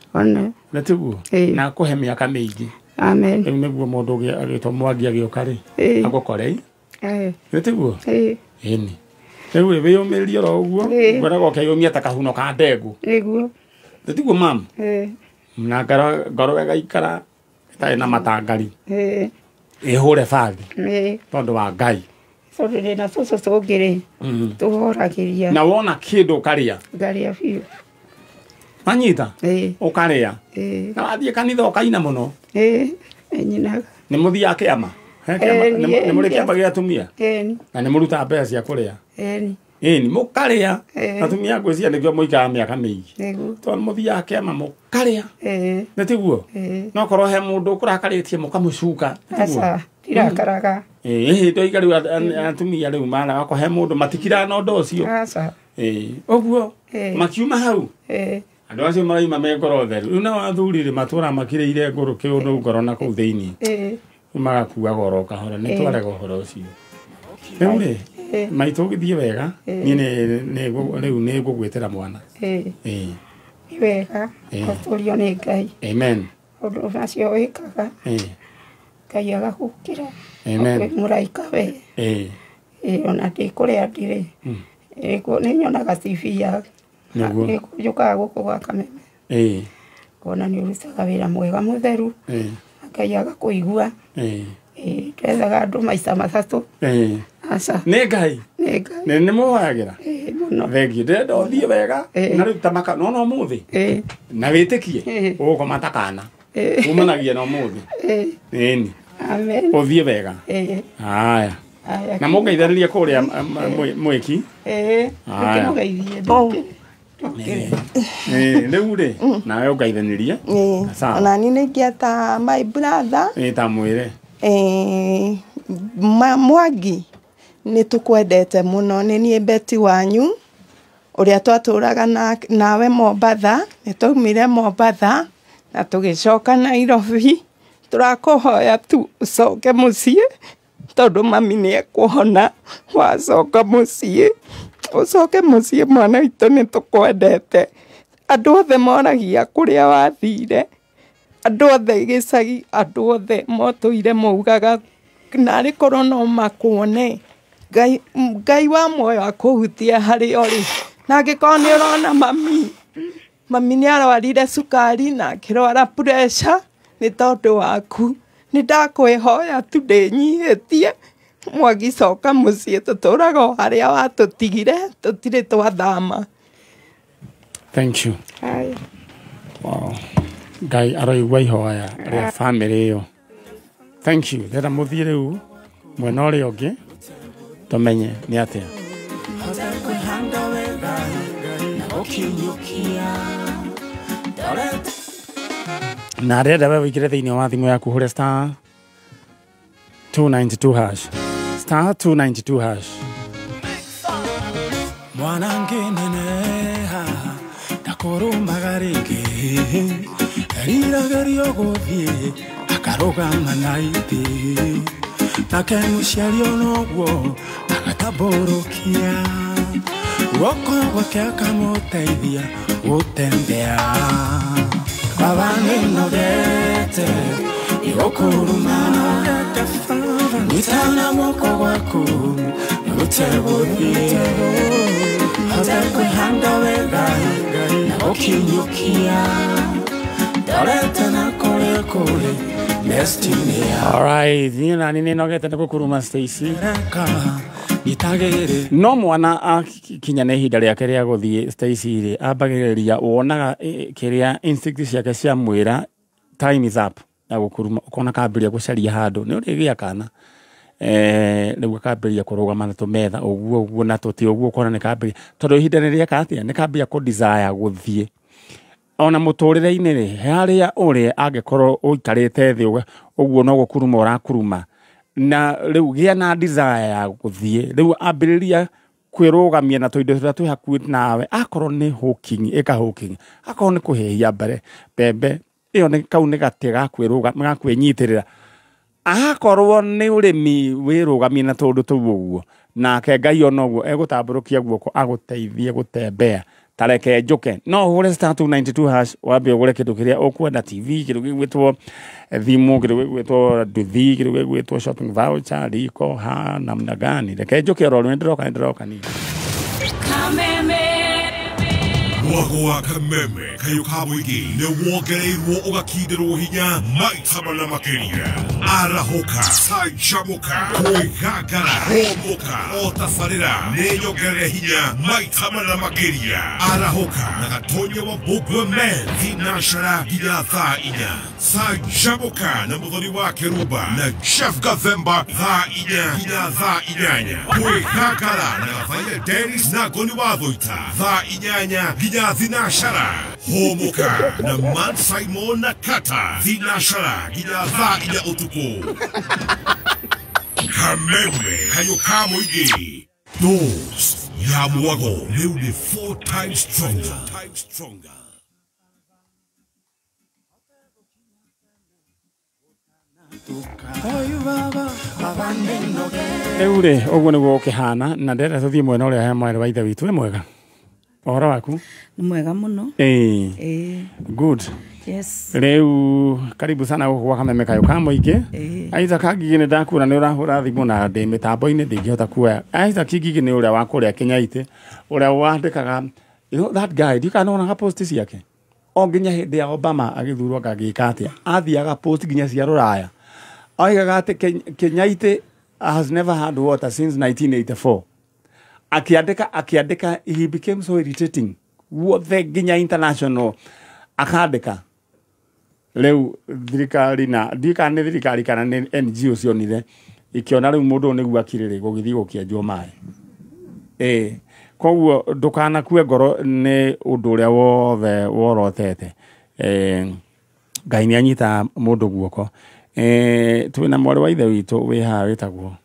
na tiguo na akuhe miaka mingi amen riu niguo mundu agitwo Mwangi agioka ri agukore na tiguo ini riu wiyumiririe ro uguo ngwiraga ukiyumia ta kahuno ka ndengu niguo tiguo mam na ngoro wega ikara itai na matangari ihure bathi tondu wa Ngai Sorry na soso sogere. Tuhoragiria. Na wona kindu karia. Ngaria biu. Anyita? Ukaria? Na wathie kanitha ukaina muno? Enyinaga. Ni muthia kiama? Ni muri kiama gia atumia? Na ni muruta mbeca cia kuria? Ni mukaria. Atumia ngwiciria nikio muikaga miaka mingi. To muthia kiama mukaria. Na tiguo? No korwo he mundu kurakaritie mukamucuka. Asa, tirakaraga. Ndoiga riu atumia riu mara wako he mundu matikira no ndo ucio. Asa. Oguo makiuma hau. Andu acio maraima me ngoro theru. Riu na athuri ri matura makireire ngoro kiundu ngoro na kuu thiini. Magakua goro kahora ni twarega uhoro ucio. Riu ri maitu githie wega ni riu ni ngugwitira mwana. Wega otorio ni Ngai. Amen. Undu ucio wikaga. Ngai agagukira. Amen. Muraika we. Ona ndikuria ndire. Ni nyonaga TV ya. Nikujukaga guku gwa Kameme. Kona ni urutaga wira mwega mutheru. Ngai agakuigua. Twethaga andu maica mathatu. Asa. Nĩ Ngai. Nĩ mũhoyagira. Thengi ndenda thie wega na rĩu tamaka no muthi. Na wĩtĩkie ũgũkoma takana. Umanagia no muthi. Ĩni. Amen. Uthie wega. Haya. Na mũngeithanirie kũrĩa mwĩki. Mũngeithie ndũkĩre. Rĩu rĩ nawe ũngeithanirie. Ona ni nĩngĩeta my brother. Ta mwĩre. Mwangi nĩ tukwendete muno nĩ niĩ Betty wanyu ũrĩa twatũraga nawe Mombatha nĩ twaumire Mombatha na tũgĩcoka Nairobi tũrakũhoya tu ũcoke mũciĩ tondũ mami nĩ ekũhona wacoka mũciĩ ũcoke mũciĩ mwana witũ nĩ tũkwendete andũ othe moragia kũrĩa wathire andũ othe gĩcagi andũ othe motũire maugaga narĩ korwo no makuone Ngai wa muoyo akũhutia harĩ ori na angĩkorwo nĩ ũrona mami nĩ arwarire cukari na akĩrwara pressure nĩ tondũ waku nĩ ndakwĩhoya tu ndĩnyihĩtie mwagicoka mũciĩ tũtũraga o harĩa watũtigire tũtirĩ twathama. Thank you. Wow. Ngai aroigua ihoya rĩa family ĩyo. Thank you. Rĩrĩa mũthiĩ rĩu mwena ũrĩa ũngĩ tumenye nĩ atĩa. Na rĩenda we wĩkĩre thĩinĩ wa thimũ yaku hũre star 292 hash. Star 292 hash. Mwanange neneha ndakorumbaga rĩngĩ riragĩrio gũthiĩ akarũgama na itĩ nake mũciari onoguo agatambũrũkia guoko gwake akamũteithia gũtembea baba nĩnogete igũkũruma nyitana moko gwaku rute gũthiĩ hote kwĩhanda wega na gũkinyũkia ndorete na kũrĩ destiny. All right, niĩ nani nĩnogete nĩ gũkũruma Stacy. No mwana akinya nĩ ihinda rĩake rĩa gũthiĩ Stacy rĩ ambagĩrĩria wonaga kĩrĩa instinct ciake cia mwĩra time is up na gũkũruma ũkona kambĩrĩria gũcaria handũ nĩ ũrĩgĩa kana rĩu akambĩrĩria kũrũgama na tũmetha ũguo na tũtĩ ũguo ũkona nĩ kambĩrĩria tondũ ihinda rĩrĩa atĩa nĩ kambĩrĩria kũ desire gũthiĩ ona mũtũrĩre-inĩ rĩ harĩa ũrĩa angĩkorwo ũikarĩte thĩ ũguo no gũkuruma ũrakuruma na rĩu gĩa na desire ya gũthiĩ rĩu ambĩrĩria kwĩrũgamia na tũindo tũrĩa twĩ hakuhĩ nawe akorwo nĩ hawking hawking akorwo nĩ kũhehia mbembe ĩyo nĩ kau nĩ gatĩ ga kwĩnyitĩrĩra akorwo nĩ ũrĩmi wĩrũgamia na tũndũ tũu ũguo nake Ngai ona ũguo egũtambũrũkia guoko agũteithie gũtembea tareke njoke no hũre star 292 hash wambe ũgũre kĩndũ kĩrĩa ũkwenda TV kĩndũ gĩgwĩtwo thimũ kĩndũ gĩgwĩtwo nduthi kĩndũ gĩgwĩtwo shopping voucher riko ha namna gani reke njoke oro nĩ ndĩroka ni Mwago wa Kameme kayo kamuigi ne wongereirwo ugakindirwo hinya maita mana makiria arahoka sajamuka kwigagara homoka otafarira ne yongere hinya maita mana makiria arahoka na gatonye wa bugwe men vinashara ginya tha inya sajamuka na muthoni wa Keruba na Chef Gavemba tha inya ginya tha inyanya kwigagara na gafaile Dennis na goni wa Voita tha inyanya ginya Vinashara homoka na Man Simon na Kata Vinashara ginya tha inya utuko Kameme kayo kamuigi Dos ya Mwago nearly 4 times stronger. Eure ogwo niguo ukihana na ndera tuthie mwena uria he mwere wa ithe witu mwega ohoro waku ni mwega muno good yes reu karibu sana gwa Kameme kayo kamuingi aiza kangigi ni ndakura ni urahura thimu na ndi mitambo-ini ndingihota kuoya aiza kingigi ni uria wa kuria Kenyaite uria wandikaga that guy do you can ona post ciake o nginya hindi ya Obama agithurwo ngagika atia athiaga post nginya cia ruraya oigaga ati Kenyaite has never had water since 1984 akiandika he became so irritating wothe nginya international akandika reu thirikari na ndikane thirikari kana ni NGO cionire ikiona reu mundu niguo akirire gugithii gukienjwo mai koguo ndukana kue ngoro ni undu uria wothe worotete Ngai ni anyita mundu guoko twina mwari wa ithe witu wi ha witagwo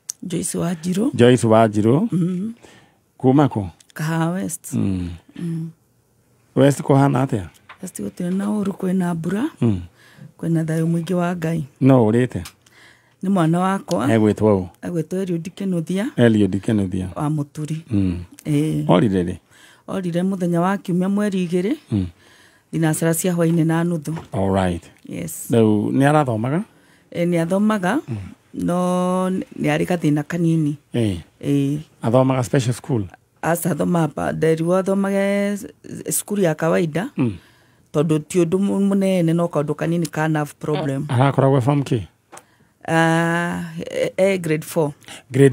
Joyce Wanjiru kuma ko Kaha West West ko hana atia West gutire na uru kwina mbura kwina thayo mwingi wa Ngai no urite ni mwana wakwa egwitwo Eliud Kenothia wa Muturi orire muthenya wa kiumia mweri 2 thinacara cia hwaini na nuthu all right yes reu ni arathomaga ni athomaga no ni ari gathina kanini athomaga special school athoma pa nderi athomaga skuli ya kawaida tondu ti undu munene no kaundu kanini ka nerve problem arakoragwo form ki grade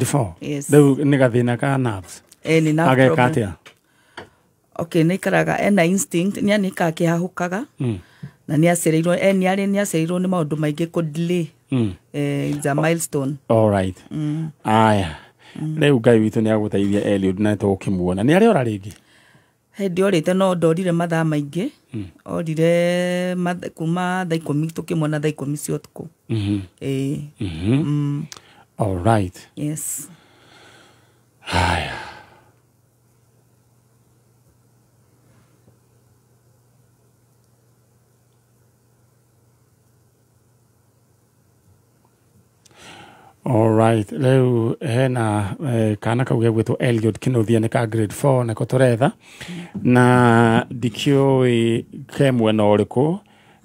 4 yes reu ni gathina ka nerves ni nerve problem okay nikaraga ena instinct ni anika kihahukaga na ni acereirwo ni acereirwo ni maundu maingi ku delay it's a milestone all right aya reu Ngai witu ni agutaithia Eliud na tukimuona ni ari ora ringi hendi orite no ndorire mathaa maingi orire kuma thaa 10 tukimona thaa 10 cia utuku all right yes aya all right leo hena kana kauge gwetwo Eliud Kenothia ni ka grade 4 na kotoretha na dikio kemwe na uriku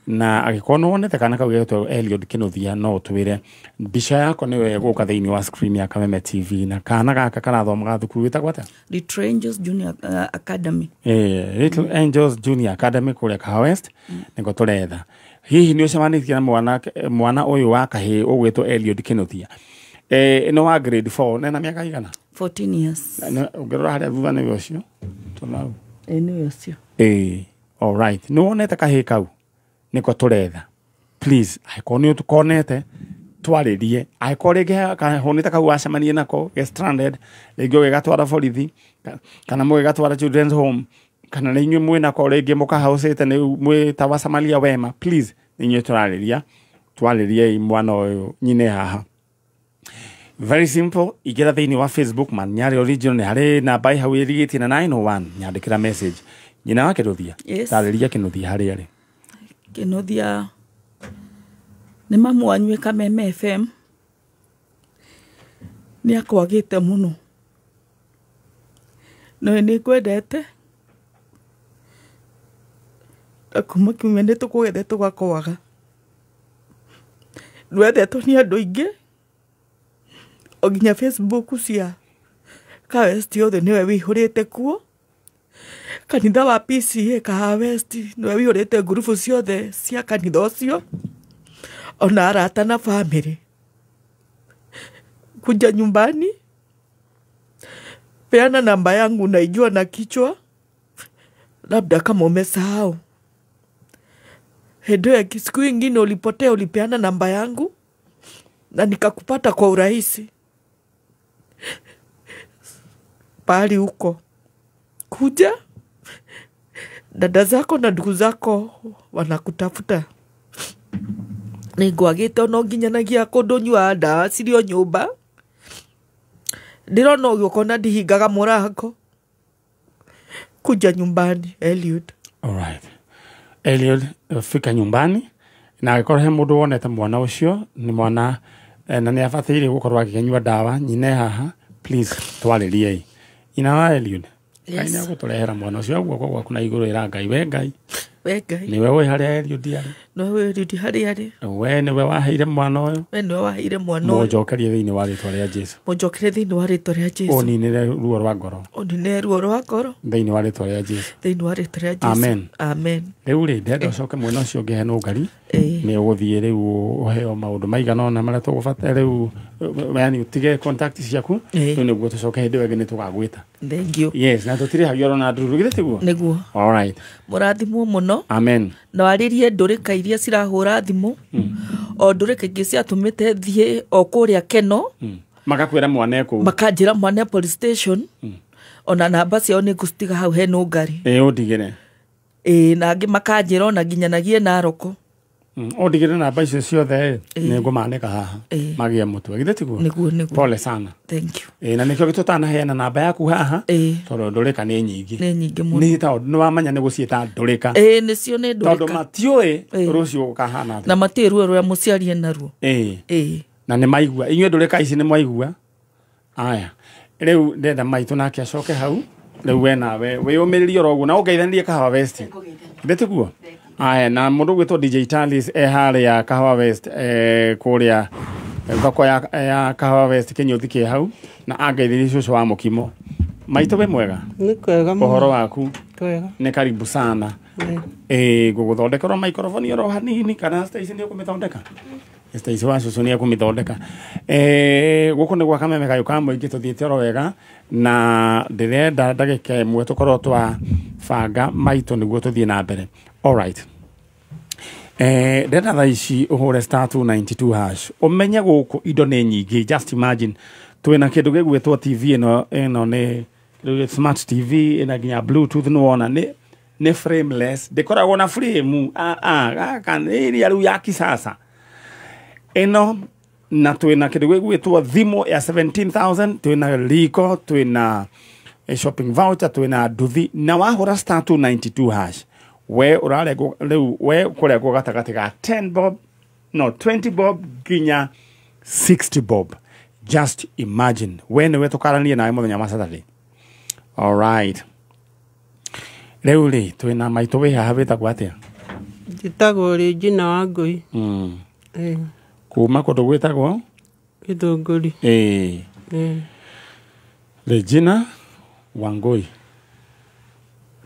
na agikono wonete kana kauge gwetwo Eliud Kenothia no twire mbica yako niwe guka thiini wa screen ya Kameme TV na kana gaka karathomaga thukuru witagwata Little Angels Junior Academy Little Angels Junior Academy kule Kaha West ni kotoretha hihi ni ucemanitie na mwana uyu wa kahi ugwetwo Eliud Kenothia no wa grade 4 nena miaka igana 14 years ngirora haria thutha ni ucio tunau ni ucio all right no onete kahi kau niko turetha please aikoni tukonete twaririe aikorege ka honete kau wacemanie nako get stranded legio gegatwara borithi kana mwe gatwara children's home kana ni nywe mwena ko rege mukahausete ni mwe tawasamalia wema please ninyo twaririe mwana uyu nyine haha very simple igira thiini wa Facebook man nyari original ni hari namba hau irigiti na 901 nyandikira message nyina wake Kenothia tariria Kenothia hari ari Kenothia ni mamu wanyu Kameme FM ni akwagite muno no ni kwendete akuma kiumene tukugete tugakwaga rwendetwo ni andu ingi oginya Facebook cia Kaha West yothe niwe wihurite kuo kanitha wa PCA Kaha West nĩwe wĩyũrĩte ngurubu ciothe cia kanitha ũcio ona arata na family kuja nyumbani, peana namba yangu, naijua na kichwa, labda kama umesahau. Hedo ya siku ingine ulipotea, ulipeana namba yangu na nikakupata kwa urahisi. Pahali huko kuja, dada zako na ndugu zako wanakutafuta. Nĩngwagĩte ona nginyanagia kũndũ nyua ndawa cirio nyũmba. Ndirona ũgĩũka na ndihingaga mũrango. Kuja nyumbani, Eliud. Alright. Eliud, fika nyumbani. Na agĩkorwo he mũndũ wonete mwana ũcio, nĩ mwana na nĩ abataire gũkorwo akĩnyua ndawa, nyine haha, please twarĩriei. Ina wa Eliud. Yes. Kaina gũtũrehera mwana ũcio guoko gwaku na igũrũ ĩra Ngai, we Ngai. We Ngai. Niwe wĩ harĩa Eliud arĩ. Niwe Eliud harĩa arĩ. We niwe waheire mwana ũyũ. We niwe waheire mwana ũyũ. Mũnjokerie thĩinĩ wa rĩĩtwa rĩa Jesũ. Mũnjokerie thĩinĩ wa rĩĩtwa rĩa Jesũ. Ũninĩre ruo rwa ngoro. Ũninĩre ruo rwa ngoro. Thĩinĩ wa rĩĩtwa rĩa Jesũ. Thĩinĩ wa rĩĩtwa rĩa Jesũ. Amen. Amen. Rĩu rĩ ndenda ũcoke mwena ũcio ũngĩheanwo ngari. Nĩ ũgũthiĩ rĩu ũheo maũndũ maigana ũna marĩa tũgũbatara rĩu, yani ũtige contact ciaku. Rĩu nĩguo tũcoke hĩndĩ ĩyo ĩngĩ nĩ tũgagwĩta. Thank you. Yes, na tũtirĩ hagio ona nduru githĩ tiguo? Nĩguo. All right. Mũrathimwo mũno. Amen. Na warĩrie ndũrĩka iria cirahũra thimũ. O ndũrĩka ingĩ ciatũmĩte thiĩ o kũrĩa Keno. Magakwĩra mwane kũu. Makanjĩra mwane police station. Ona namba ciao nĩ ngũcitiga hau he ngari. Ũndigĩre. Na angĩ makanjĩra ona nginyanagie Naroko. Ũndigĩre namba icio ciothe nĩ ngũmanĩka haha. Magĩa mũtwe githĩ tiguo? Nĩguo. Pole sana. Thank you. Na nĩkĩo gĩtũtanaheana namba yaku haha. Tondũ ndũrĩka nĩ nyingĩ. Nĩ nyingĩ mũno. Nĩ tondũ nĩ wamanya nĩ gũciĩta ndũrĩka. Nĩcio nĩ ndũrĩka. Tondũ matiũĩ rũciũ gũkahana atĩa. Na matiĩ ruo rũrĩa mũciari enaruo. Na nĩ maigua. Inyuĩ ndũrĩka ici nĩ mwaigua. Aya. Rĩu ndenda maitũ nake acoke hau. Rĩu we nawe wĩyũmĩrĩrie oro ũguo na ũngeithanirie Kahawa West. Githĩ tiguo? Aya, na mũndũ gwĩtwo DJ Talis harĩa Kahawa West kũrĩa thoko ya Kahawa West Kĩnyũthi kĩ hau na angeithirie cũcũ wa mũkimo. Maitũ we mwega? Nĩ kwega mũno. Ũhoro waku? Kwega. Nĩ karibu sana. Gũgũthondekerwo microphone oro hanini kana station nĩ ũkũmĩthondeka? Station wa cũcũ nĩ ekũmĩthondeka. Gũkũ nĩ gwa Kameme Kayũ ka mũingĩ tũthiĩte oro wega na ndĩrenda ndagĩka ĩmwe tũkorwo twabanga maitũ nĩguo tũthiĩ na mbere. All right. Ndenda thaa ici ũhũre star 292 hash. Ũmenye gũkũ indo nĩ nyingĩ. Just imagine twĩna kĩndũ gĩgwĩtwo TV ĩno nĩ smart TV ĩna nginya bluetooth nĩ wona nĩ frameless. Ndĩkoragwo na frame. Gaka nĩ iria rĩu ya kisasa. Ĩno na twĩna kĩndũ gĩgwĩtwo thimũ ya 17,000. Twĩna riko, twĩna shopping voucher, twĩna nduthi na wahũra star 292 hash. We ũrarengwo rĩu we kũrengwo gatagatĩ ga 10 bob no 20 bob nginya 60 bob. Just imagine we nĩwe tũkaranie nawe mũthenya wa Saturday. All right. Rĩu rĩ twĩna maitũ wĩ haha wĩtagwo atĩa? Njĩtagwo Regina Wangũi. Kuma kũndũ gwĩtagwo? Gĩthũngũri. Regina Wangũi.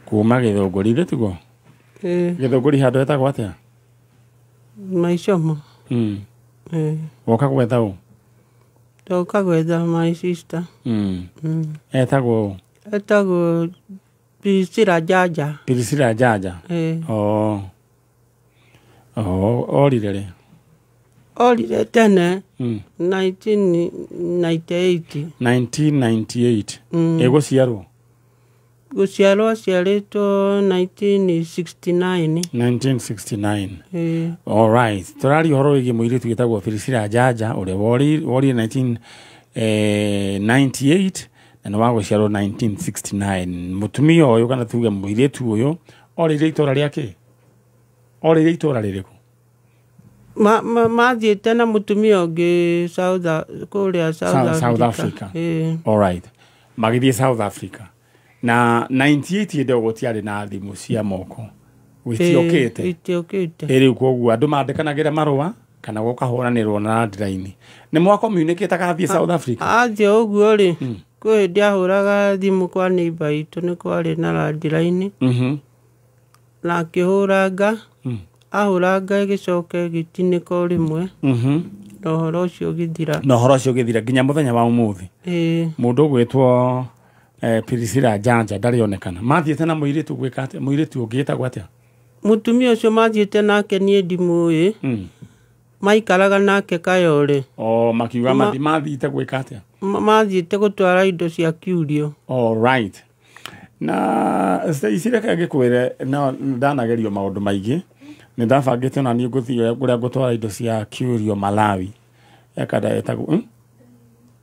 Kuma Gĩthũngũri rĩ tiguo? Gĩthũngũri handũ hetagwo atĩa? Maicomo. Woka gwetha ũ? Ndoka gwetha my sister. Etagwo ũ? Etagwo Priscilla Jaja. Priscilla Jaja? Orire rĩ? Orire tene 1998. 1998. Gũciarwo? Gũciarwo aciarĩtwo 1969. 1969. All right. Tũrari ũhoro wĩgiĩ mũirĩtu wĩtagwo Priscilla Jaja ũrĩa worire 1998 na nĩ wa gũciarwo 1969. Mũtumia ũyũ kana tuge mũirĩtu ũyũ orĩire itũra rĩake? Orĩire itũra rĩrĩkũ? Mathiĩte na mũtumia ũngĩ kũrĩa South Africa. All right. Magĩthiĩ South Africa. Na 98 hĩndĩ gũtiarĩ na thimũ cia moko. Gũtiokĩte. Rĩu koguo andũ mandĩkanagĩra marũa kana gũkahũranĩrwo na landline. Nĩ mwa communicate agathiĩ South Africa? Athiĩ ũguo rĩ Kwĩ hĩndĩ ahũraga thimũ kwa neighbor itũ nĩ kwarĩ na landline. Na akĩhũranga. Ahũranga ĩgĩcoka ĩgĩtinĩka o rĩmwe. Na ũhoro ũcio ũgĩthira. Na ũhoro ũcio ũgĩthira nginya mũthenya wa ũmũthĩ. Mũndũ ũgwĩtwo Priscilla Janja ndarĩonekana. Mathiĩte na mũirĩtu gwĩka atĩa? Mũirĩtu ũngĩ etagwo atĩa? Mũtumia ũcio mathiĩte nake niĩ ndimũĩ. Maikaraga nake Kayole. Makiuga mathiĩte gwĩka atĩa? Mathiĩte gũtwara indo cia Curio. All right. Na icireke ngĩkwĩre no ndanagerio maũndũ maingĩ. Nĩ ndabangĩte na niĩ ngũthiĩ kũrĩa ngũtwara indo cia Curio Malawi. Ekada etagwo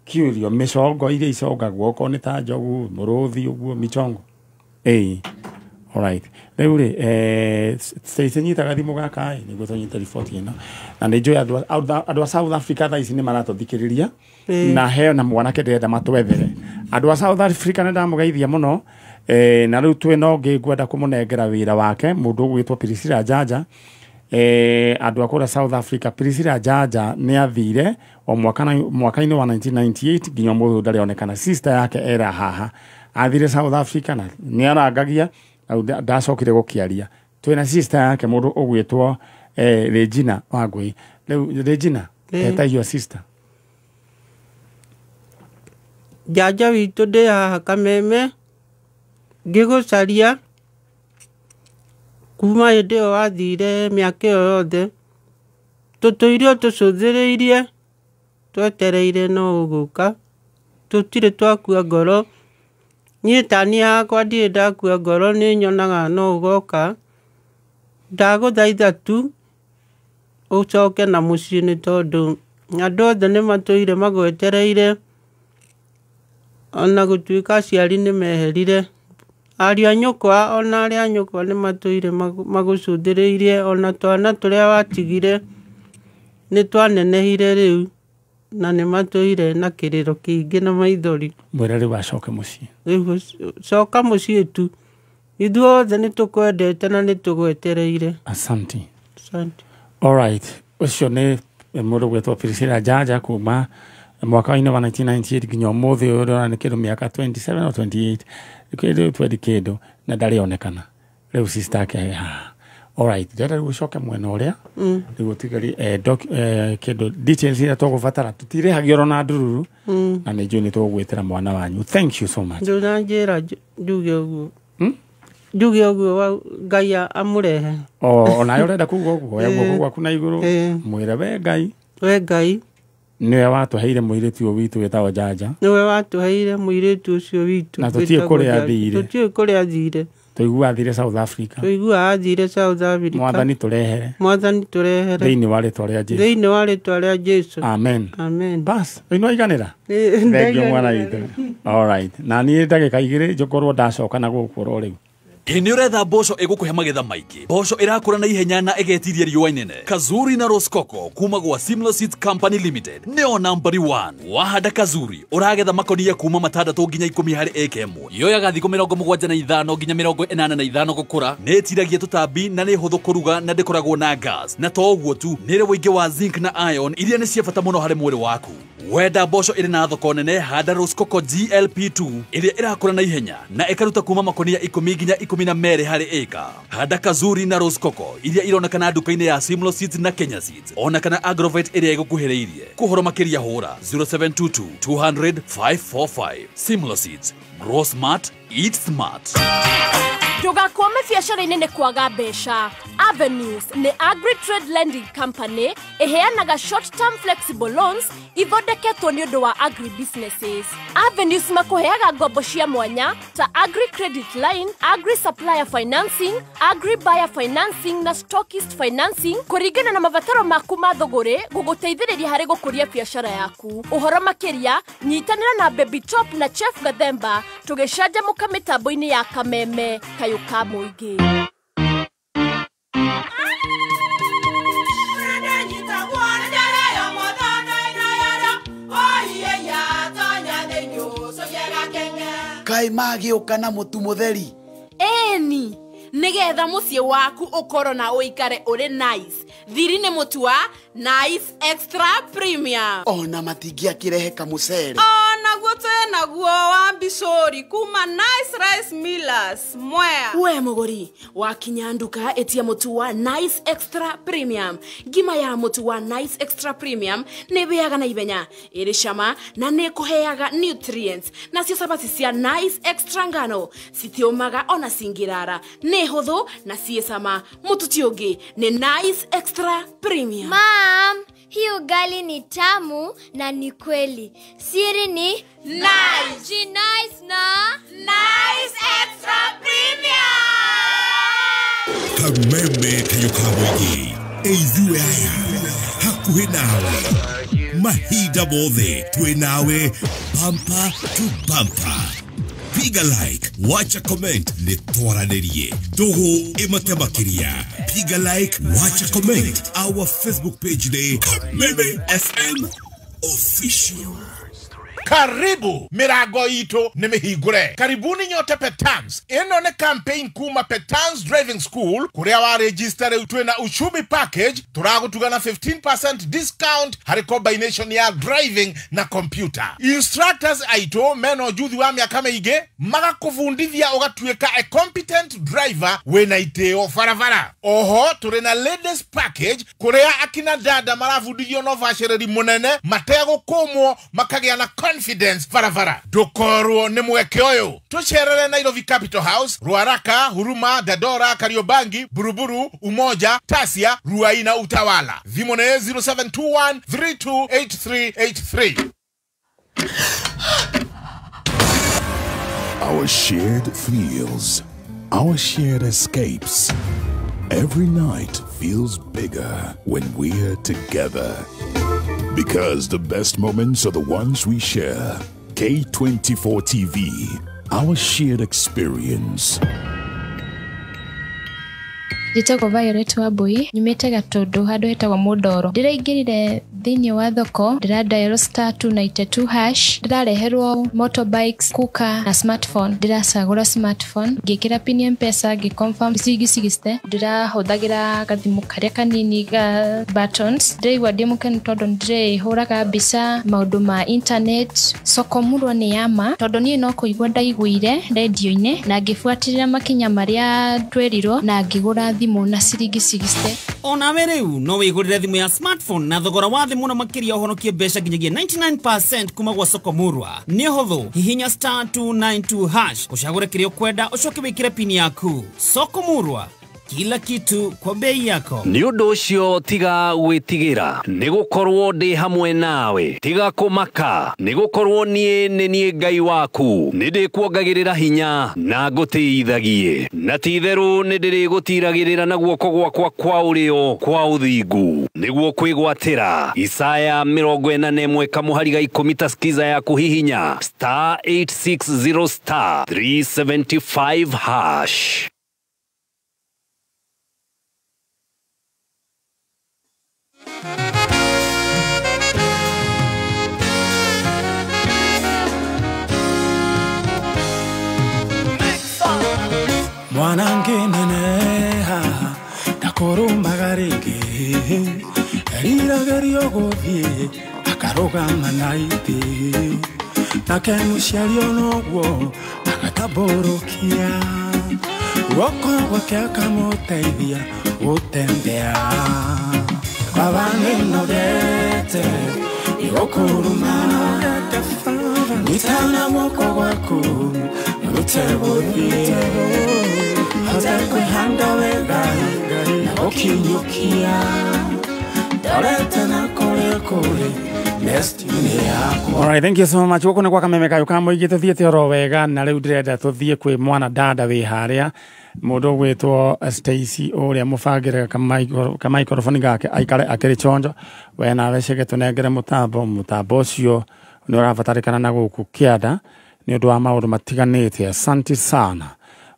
Curio mĩcongo iria icongagwo okorwo nĩ ta njogu mũrũthi ũguo mĩcongo. All right. Rĩu rĩ nyitaga thimũ gaka nĩguo tũnyite riboti ĩno. Na nĩ njũĩ andũ a South Africa thaa ici nĩ maratũthikĩrĩria na heo na mwanake ndĩrenda matwethere. Andũ a South Africa nĩ ndamũgeithia mũno. Na rĩu twĩna ũngĩ ngwenda kũmũnengera wĩra wake mũndũ ũgwĩtwo Priscilla Janja. Andũ a kũrĩa South Africa Priscilla Janja nĩ athire o mwaka-inĩ wa 1998 nginya mũthũ ndarĩonekana. Sister yake era haha athire South Africa na nĩ arangagia ndacokire gũkĩaria. Twĩna sister yake mũndũ ũgwĩtwo Regina Wangui. Rĩu Regina eta your sister. Janja witũ ndĩ haha Kameme ngĩgũcaria kuma hĩndĩ ĩyo wathire mĩaka ĩyo yothe tũtũire o tũcũthĩrĩirie twetereire no ũgũka tũtirĩ twakua ngoro. Niĩ tani yakwa ndirĩ ndakua ngoro nĩ nyonaga no ũgoka. Ndagũthaitha tu ũcoke na mũciĩ nĩ tondũ andũ othe nĩ matũire magwetereire ona gũtuĩka aciari nĩ meherire. Ariũ a nyũkwa ona arĩa a nyũkwa nĩ matũire magũcũthĩrĩirie ona twana tũrĩa watigire nĩ twanenehire rĩu na nĩ matũire na kĩrĩro kĩingĩ na maithori. Mwĩra rĩu acoke mũciĩ. Rĩu coka mũciĩ tu. Ithuothe nĩ tũkwendete na nĩ tũgwetereire. Asante. All right. Ũcio nĩ mũndũ gwĩtwo Priscilla Janja kuma mwaka-inĩ wa 1998 nginya ũmũthĩ ũyũ nĩ kĩndũ mĩaka 27 or 28 kĩndũ na ndarĩonekana. Rĩu sister yake haha. All right. Ndĩrenda rĩu ũcoke mwena ũrĩa nĩguo tigari kĩndũ details iria tũgũbatara tũtirĩhagio oro na ndururu na nĩ njũĩ nĩ tũgwĩtĩra mwana wanyu. Thank you so much. Ndũnanjĩra njuge ũguo. Njuge ũguo Ngai amũrehe. Onayo ũrenda kuuga ũguo oya guoko gwaku na igũrũ mwĩre we Ngai niwe watũheire mũirĩtu ũyũ witũ wĩtagwo Janja. Niwe watũheire mũirĩtu ũcio witũ. Na tũtiĩ kũrĩa athire. Tũigua athire South Africa. Mwathani tũrehere. Thĩinĩ wa rĩtwa rĩa Jesu. Amen. Bas, ĩno iganĩra. Thengio mwana witũ. All right. Na niĩ ndagĩka igĩrĩ njũkorwo ndacoka na gũkũrwo rĩu. Nĩ ũretha mboco ĩgũkũhe magetha maingĩ. Mboco ĩrakũra na ihenya na ĩgetiria riũa inene. Kazuri na Roskoko kuma gwa Simlo Seeds Company Limited nĩo number 1. Wahanda Kazuri ũragetha makũnia kuma 6 nginya 10 harĩ eka ĩmwe. Yoyaga thikũ 75 nginya 85 gũkũra. Nĩ ĩtiragia tũtambi na nĩ hũthũ kũruga na ndĩkoragwo na gas. Na to ũguo tu, nĩ ĩrĩ ũingĩ wa zinc na iron iria nĩ cia bata mũno harĩ mwĩrĩ waku. Wenda mboco ĩrĩ na thoko nene, handa Roskoko GLP2 ĩrĩa ĩrakũra na ihenya na ĩkaruta kuma makũnia 10 nginya 12 harĩ eka. Handa Kazuri na Roskoko iria ironekana nduka-inĩ ya Simlo Seeds na Kenya Seeds. Ona kana Agrovet ĩrĩa ĩgũkuhĩrĩirie. Kũhoro makĩria hũra 0722 200 545. Simlo Seeds. Grow smart, eat smart. Ndũgakwame biacara-inĩ nĩ kwaga mbeca. Avenues nĩ Agri Trade Lending Company ĩheanaga short term flexible loans ithondeketwo nĩ ũndũ wa agri businesses. Avenues makũheaga ngombo cia mwanya ta Agri Credit Line, Agri Supplier Financing, Agri Buyer Financing na Stockist Financing kũringana na mabataro maku ma thũgũrĩ gũgũteithĩrĩria harĩ gũkũria biacara yaku. Ũhoro makĩria nyitanĩra na Baby Top na Chef Gathemba tũgĩcanjamũka mĩtambo-inĩ ya Kameme Kayuka mũingĩ. Kai magĩũka na mũtu mũtheri. Eni, nigetha mũciĩ waku ũkorwo na ũikare ũrĩ nice. Thiri nĩ mũtu wa Nice Extra Premium. Ona matingĩakĩrehe kamũcere. Ona guo twĩ naguo wa Mbicuri kuma Nice Rice Millers Mwea. We muguri wakinya nduka etia mutu wa Nice Extra Premium. Ngima ya mutu wa Nice Extra Premium ne beaga na ibenya iri shama na ne kuheaga nutrients na cio sabati cia Nice Extra ngano citiomaga ona singirara ne hotho na ciesama mutu tiongi ne Nice Extra Premium. Mom, hii ugali ni tamu na ni kweli. Siri ni Nice. Ji Nice na Nice Extra Premium. Kameme kayokawegi eizue aya hakuhe nawe mahida bothe twe nawe bumper to bumper. Piga like, wacha comment, nitwaranerie dogo imatemakiria. Piga like, wacha comment. Our Facebook page ni Kameme FM Official. Karibu mirago ito nimehigure. Karibuni nyote Petans. Eno ne campaign kuma Petans Driving School. Kurea wa register utwe na uchumi package. Turago tugana 15% discount hari combination ya driving na computer. Instructors aito meno juthi wa miaka meige maga kufundithia ogatueka a competent driver wena iteo faravara. Oho turena ladies package. Kurea akina dada maravudithio no vashereri munene matego komo makagea na confidence faravara. Dokoro ne mweke oyo. Tusherere Nairobi Capital House, Ruaraka, Huruma, Dadora, Kariobangi, Buruburu, Umoja, Tasia, Ruaina, Utawala. Vimone 0721 328383. Our shared thrills, our shared escapes. Every night feels bigger when we're together. Because the best moments are the ones we share. K24 TV, our shared experience. Jitagwo Violet Wambui nyumite Gatundu handu hetagwo Mundoro. Ndiraingirire thiini wa thoko ndira dial *292# ndirareherwo motorbikes, cooker na smartphone. Ndiracagura smartphone ngikira pin M-Pesa ngiconfirm sigiste ndirahuthagira gathimu karia kanini ga buttons. Ndirigwa ndimukene tondu ndirihuraga mbica maundu ma internet. Soko Murwa ni yama tondu nie no kuigwa ndaiguire radio-ini na ngifuatirira makinya maria twerirwo na ngigura thimu na sigiste. Ona wereu no wigurire thimu ya smartphone na thogora wa thimu na makiria uhonokie besha ginyagia 99% kuma gwa Soko Murwa. Ni hotho hihinya *292# ushagure kirio kwenda ucoke wikire pin yaku. Soko Murwa, kila kitu kwa bei yako. Ni undu ucio tiga gwitigira nigukorwo ndi hamwe nawe, tiga kumaka nigukorwo nie Ngai waku, nindikuongagirira hinya na ngutithagie, na titheru nindirigutiragirira na guoko gwakwa kwa urio kwa uthingu niguo kwigwatira. Isaya 41 kamuhari ga 10 ta skiza ya kuhihinya *860 375#. Mwanange neneha ndakurumbaga ringi eriragerio guthie akarugama na iti nake muciari onogwo agatamburukia guoko gwake akamuteithia gutembea baba ninogete igukuruma nitana guoko gwaku Rutebuthi Hazekwe handa wega Na ukinyukia Dorete na kore kore Destiny yako. Alright, thank you so much. Wako kwa Kameme Kayokamo igite thiete oro wega na riu ndirenda tuthie kwi mwana dada wi haria mundu gwitwo Stacy uria mufagire ka microphone gake aikare akiri chonjo we na wecege tunengere mutambo ucio ni urabatarikana na guku kiada ni undu wa maundu matiganite. Asante sana.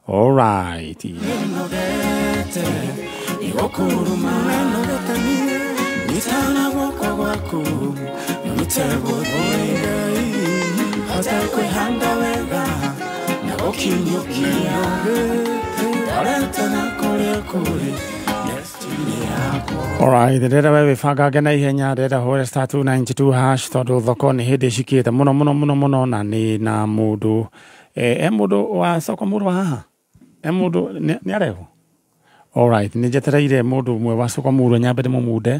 Alright. Nitana wako wako Rutebuthi Hazekwe handa wega Na ukinyukia Dorete na kore kore Destiny Alright, ndĩrenda we wĩbangange na ihenya, ndĩrenda hũre star 292 hash tondũ thoko nĩ hĩndĩ cikĩte mũno na nĩ na mũndũ mũndũ wa soko mũndũ wa haha mũndũ nĩ areho. Alright, nĩ njetereire mũndũ ũmwe wa soko mũndũ nyambe ndĩmũmunde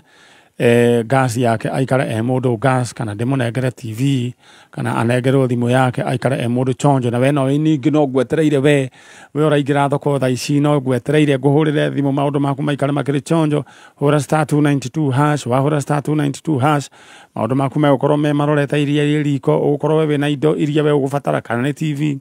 gas yake aikara mũndũ gas kana ndĩmũnengere TV kana anengerwo thimũ yake aikara mũndũ chonjo na we no ningĩ no ngwetereire we ũraingĩra thoko thaa ici no ngwetereire ngũhũrĩre thimũ maũndũ maku maikare makĩrĩ chonjo. Hũra star 292 hash, wahũra star 292 hash maũndũ maku megũkorwo me marorete iria riko, ũgũkorwo we na indo iria we ũgũbatara kana nĩ TV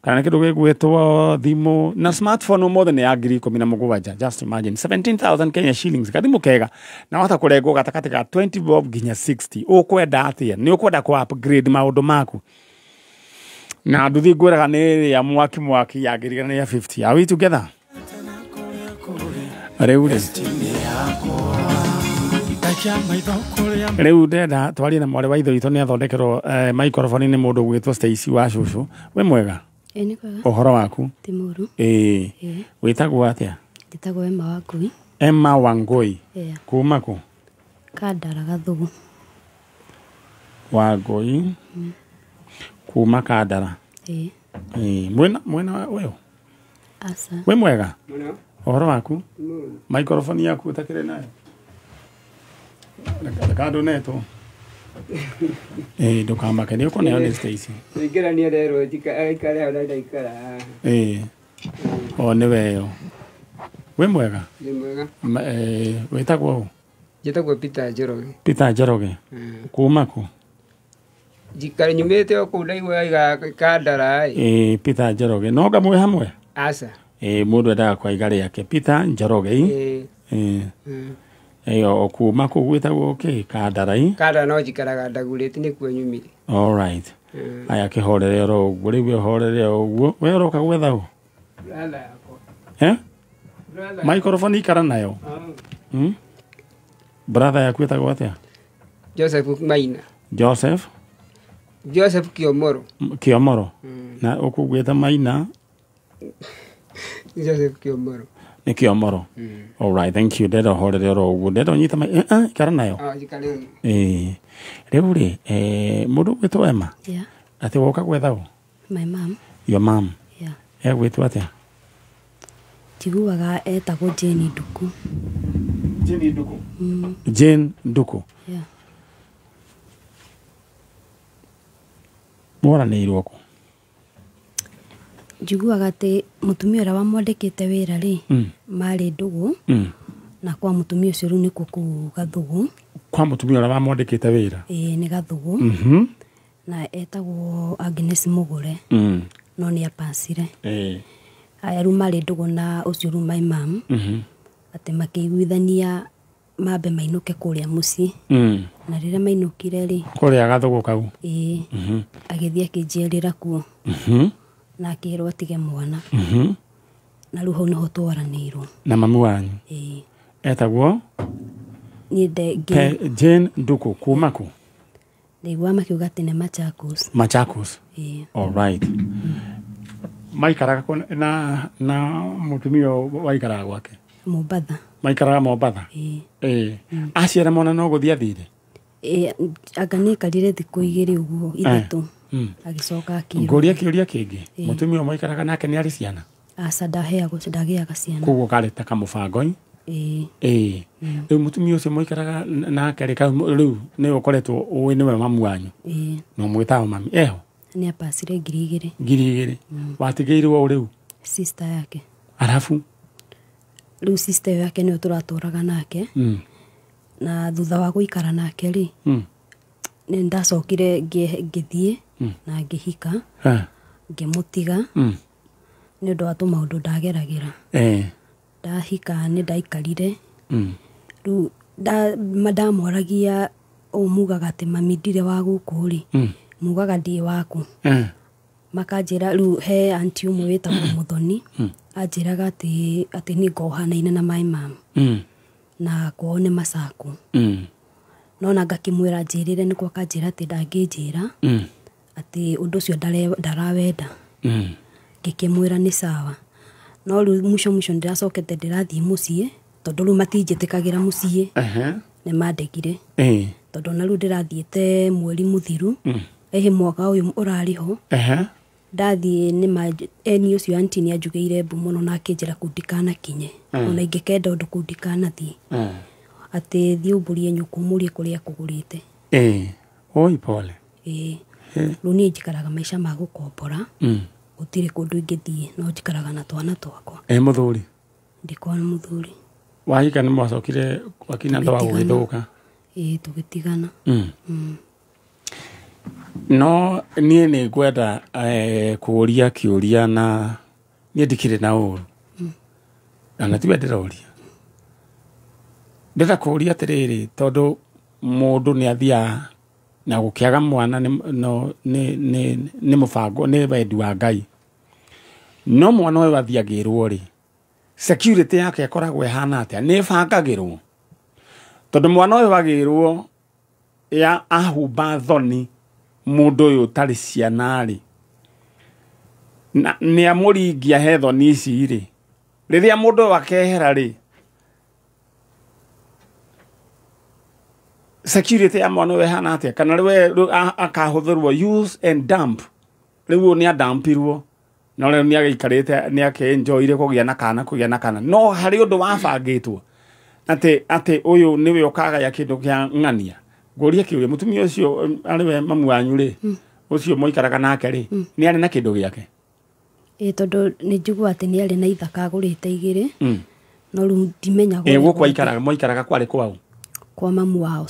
kana kĩndũ gĩgwĩtwo thimũ na smartphone mothe nĩ ya 17,000. Just imagine 17,000 Kenya shillings kathimũ kega na wata kũrengwo gatagatĩ ga 20 bob nginya 60. Ũkwenda atĩa? Nĩ ũkwenda ku upgrade maũndũ maku na nduthi ngwĩraga nĩ ya mwaki yagĩrĩra ya 50. Are we together? Rĩu ndenda twarie na mwarĩ wa ithe witũ nĩ athondekerwo microphone nĩ mũndũ gwĩtwo Stacy wa cũcũ. We mwega? Ũhoro waku? Ti mũru. Wĩtagwo atĩa? Njĩtagwo Emma Wangui. Emma Wangui. Kuma kũ? Kandara Gathugu. Wangui. Kuma Kandara. Mwena ũyũ? Asa. We mwega? Ũhoro waku? Microphone yaku ũtakĩrĩ nayo? Kando neto. Ndukamake nĩ ũkũneo nĩ Stacy. Ingĩrania rero aikare hau na ndaikara. O nĩ weyo. We mwega? Nĩ mwega. Wĩtagwo ũ? Njĩtagwo Peter Njoroge. Peter Njoroge. Kuma kũ? Njikare nyumĩte o kũu ndaigua Kandara. Peter Njoroge. No ngamwe hamwe? Aca. Mũndũ endaga kwaiga rĩake. Peter Njoroge. O kuma kũ gwĩtagwo kĩ? Kandara. Kandara no njikaraga Ndagurĩti nĩkuo nyumire. Alright. Aya kĩhorere oro ũguo rĩu horere ũguo. We ũroka gwetha ũ? Brother yakwa. Microphone ikara nayo. Brother yaku etagwo atĩa? Joseph Maina. Joseph Kiomoro. Kiomoro. Na ũkũgwĩta Maina? Joseph Kiomoro. Nĩ Kiomoro. Alright, thank you. Ndenda horere oro ũguo. Ndenda ũnyita ikara nayo. Njikare. Rĩu rĩ, mũndũ gwĩtwo Emma? Yeah. Atĩ woka gwetha ũ? My mom. Your mom? Yeah. Gwĩtwo atĩa? Njiguaga etagwo Jane Nduku. Jane Nduku? Jane Nduku? Yeah. Mwaranĩirwo kũ? Njiguaga atĩ mũtumia ũrĩa wamwandĩkĩte wĩra rĩ marĩ Ndũgũ na kwa mũtumia ũcio rĩu nĩkuo kũu Gathugu. Kwa mũtumia ũrĩa wamwandĩkĩte wĩra? Nĩ Gathugu. Na etagwo Agnes Mũgũre. No nĩ apacire. Aya rĩu marĩ Ndũgũ na ũcio rĩu my mom. Atĩ makĩiguithania mambe mainũke kũrĩa mũciĩ. Na rĩrĩa mainũkire rĩ kũrĩa Gathugu kau? Agĩthiĩ akĩnjiarĩra kuo. Na akĩrwo atige mwana. Na rĩu hau nĩho twaranĩirwo. Na mamu wanyu? Etagwo? Jane Nduku. Kuma kũ? Ndaigua makiuga atĩ nĩ Machakos. Machakos? Alright. Maikaraga na mũtumia waikaraga gwake? Mombatha. Maikaraga Mombatha? Aciara mwana no gũthiĩ athire? Anga nĩaikarire thikũ 2 ũguo 3. Agĩcoka akĩũra. Ngũria kĩũria kĩngĩ. Mũtumia maikaraga nake nĩ arĩ ciana? Aca ndagĩaga ciana. Koguo karĩte kamũbango? Rĩu mũtumia ũcio maikaraga nake rĩu nĩ ũkoretwo ũĩ nĩwe mamu wanyu? No mwĩtaga mami? Eho? Nĩ apacire 2,000. 2,000? Watigĩirwo rĩu? Sister yake. Arabu? Rĩu sister yake nĩyo tũratũraga nake. Na thutha wa gũikara nake rĩ nĩ ndacokire ngĩthiĩ na ngĩhika ngĩmũtiga nĩ ũndũ wa tũmaũndũ ndageragĩra. Ndahika nĩ ndaikarire rĩu ndamwaragia mugaga atĩ mami ndirĩ wa gũkũ rĩ mugaga ndiĩ waku. Makanjĩra rĩu he aunti ũmwe wĩtagwo Mũthoni anjĩraga atĩ nĩ ngohanaine na my mom na kwao nĩ Masaku. No na ngakĩmwĩra njĩrĩre nĩkuo akanjĩra atĩ ndangĩnjĩra atĩ ũndũ ũcio ndarawenda. Ngĩkĩmwĩra nĩ sawa. No rĩu mũico ndĩracokete ndĩrathiĩ mũciĩ tondu riu matinjitikagira mucii ne mandegire tondu na riu ndirathiete mweri muthiru ehe mwaka uyu urariho ndathie ni eni ucio anti ni anjugeire mbu muno na akinjira kundikana kinye ona ingikenda undu kundikana thi ati thii umburie nyuku murie kuria kugurite oi pole riu ni njikaraga maisha ma gukombora gutire kundu ingithie no njikaraga na twana twakwa muthuri ndikona muthuri wahika ni mwacokire wakina ndo gugithuka tugitigana no nie ni ngwenda kuuria kiuria na nie ndikire na uru na tiwe ndiroria ndira kuuria tiriri tondu mundu ni athia na gukiaga mwana ni mubango ni wendi wa Ngai no mwana we wathiagirwo ri security yake ikoragwo ihana atia ni bangagirwo tondu mwana we wagirwo ya ahumba thoni mundu uyu tari ciana ri ni amuringia he thoni ici ri riria mundu wakehera ri security ya mwana we hana atia kana riwe akahuthirwo use and dump riu ni adampirwo no riu ni agaikarite ni akenjoire kugia na kana no hari undu wabangitwo ati uyu niwe ukaga ya kindu kia ng'ania ngoria kiuria mutumia ucio ariwe mamu wanyu ri ucio moikaraga nake ri ni ari na kindu giake tondu ni njigua ati ni ari na ithaka agurite igiri no riu ndimenyaga gukwa ikaraga moikaraga kwari kwao kwa mamu wao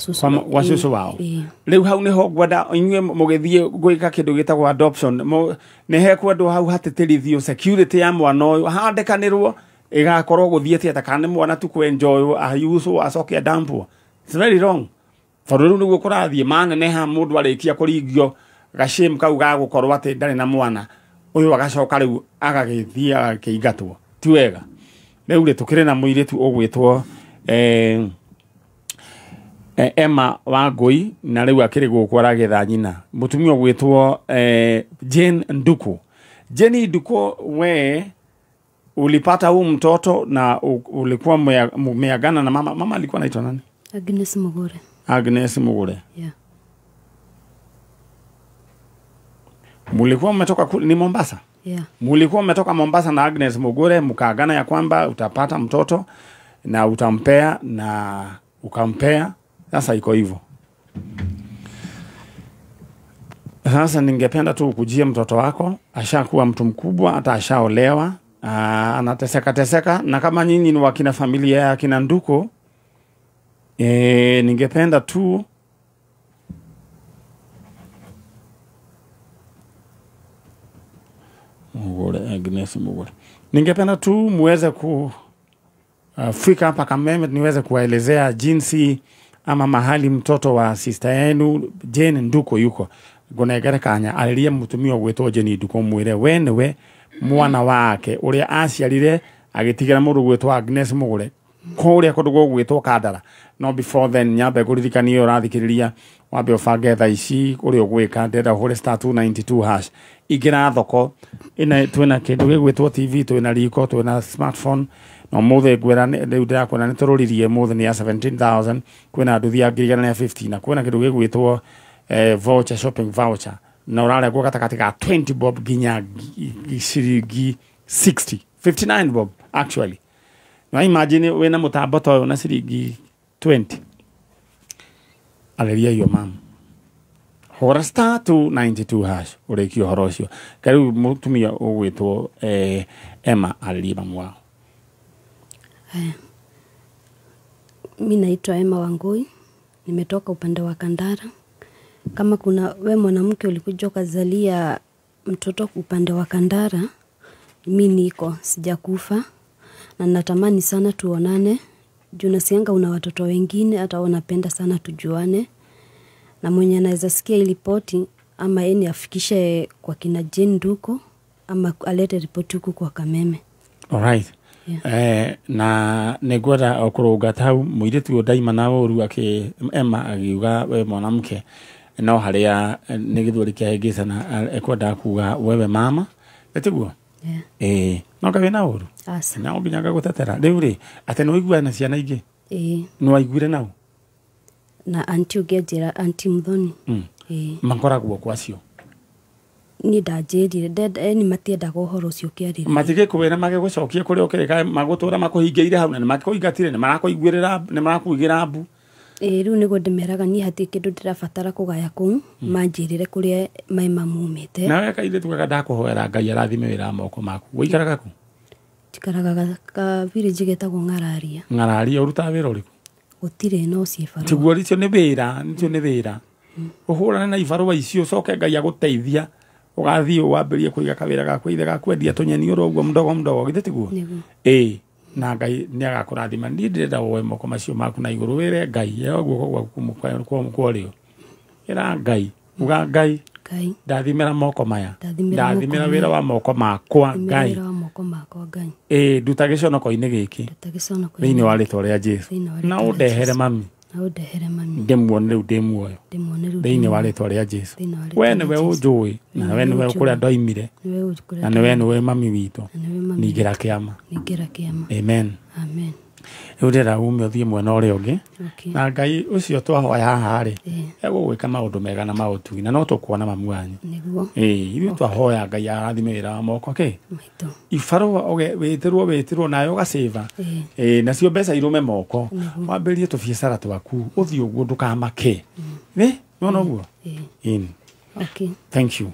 wa susu wao riu hau niho ngwenda inyue mugithie gwika kindu gitagwo adoption ni he kwendu hau hateterithio security ya mwana uyu handekanirwo igakorwo guthiete atakane mwana tu ku enjoy ayuso acoke dampo it's very wrong tondu riu niguo kurathie manene ha mundu arikia kuringio gashame kau ga gukorwo ati ndari na mwana uyu agacoka riu agagithia akiingatwo ti wega riu ri tukire na muiritu ugwitwo Emma Wangui na riu akiri guku aragitha nyina mutumia gwitwo Jane Nduku. Jane Nduku, we ulipata huu mtoto na ulikuwa meagana na mama alikuwa anaitwa nani? Agnes Mugure. Agnes Mugure. Yeah. Mulikuwa mmetoka ni Mombasa? Yeah. Mulikuwa mmetoka Mombasa na Agnes Mugure mkaagana ya kwamba utapata mtoto na utampea na ukampea. Sasa iko hivyo. Sasa ningependa tu kujia mtoto wako ashakuwa mtu mkubwa, hata ashaolewa, anateseka na kama nyinyi ni wakina familia ya kina Nduku, ningependa tu Agnes Mugure. Ningependa tu muweze fika hapa Kameme niweze kuwaelezea jinsi ama mahali mtoto wa sister yenu Jane Nduku yuko. Gonegere kanya aliria mutumia gwetwo Jane Nduku mwire wenewe mwana wake uria aciarire agitigira mundu gwetwo Agnes Mugure kuria kundu gwetwo Kandara. No before then nyambe kuririkania urathikiriria wambe ubange tha ici uria gwika ndenda hore *292# igira thoko ina twina kindu gwetwo TV twina riko twina smartphone no muthe gwera riu ndirakwona ni tururirie muthe ni ya 17,000 kwina nduthi ya 15 na kwina kindu gwitwo voucher shopping voucher na urare gwa katakati ka 20 bob ginya ciringi 59 bob actually. No imagine wena mutambo to na ciringi 20 aleria yo mam hora *292# urikio horo ucio kariu mutumia ugwitwo Emma aleria mamu wao. Mimi naitwa Emma Wangui, nimetoka upande wa Kandara. Kama kuna we mwanamke ulikuja ukazalia mtoto upande wa Kandara, mimi niko sijakufa na natamani sana tuonane. Juu nasianga una watoto wengine hata wanapenda sana tujuane. Na mwenye anaweza sikia ripoti ama yeye afikishe kwa kina Jane Nduku ama alete ripoti huku kwa Kameme. All right. Yeah. Na negwara okuruga tau muiritu daima na oru ake Emma agiuga we mwanamke no haria nigithuri kia hegisa na ekwenda kuga wewe mama etiguo no kabe na uru asa na nginya gutetera riu ri ate no iguana ciana ingi no aiguire nau na anti ugenjira anti Muthoni makoragwo kwacio ni ndanjirire ni matiendaga uhoro ucio kiarire matige kuwera mage gucokia kuri okirika magutura makuhingeire hau na makoingatire ni marakoiguirira ni marakuigira mbu riu nigo ndimeraga ni hatie kindu ndirabatara kugaya kuu manjirire kuria mai mamumite na weka ile tukaga ndakuhoera Ngai arathime wira moko maku guikaraga ku tikaraga ka village getagwo ngararia uruta wira uriku gutire no ciefaro tiguo ricio ni wira uhurana na ibarua icio coke Ngai aguteithia ugathii wambirie kuiga kawira gaku ithe gakwendia tunyeni uroguo mdogo githetiguo na Ngai ni agakurathima ni ndirenda woe moko macio maku na iguru wire Ngai guoko gwaku kuorio ira Ngai uga Ngai ndathimera moko maya ndathimera wira wa moko makwa Ngai nduta giconoko-ini giki thiini wa ritwa ria Jesu na undehere mami ndemuone riu ndimuoyo thiini wa ritwa ria Jesu we niwe unjui na we niwe kuria ndoimire na niwe niwe mami witu ningira kiama amen riu ndira ume uthie mwena uria ungi na Ngai ucio twahoya haha ri egugwika maundu mega na mautui na no tukuona mamu wanyu ithuĩ twahoya Ngai arathime wĩra wa moko ibarũa wĩtĩrwo nayo ũgacĩva nacio mbeca irume moko wambĩrĩrie tũbiacara twaku ũthiĩ ũguo ndũkamake nona ũguo thank you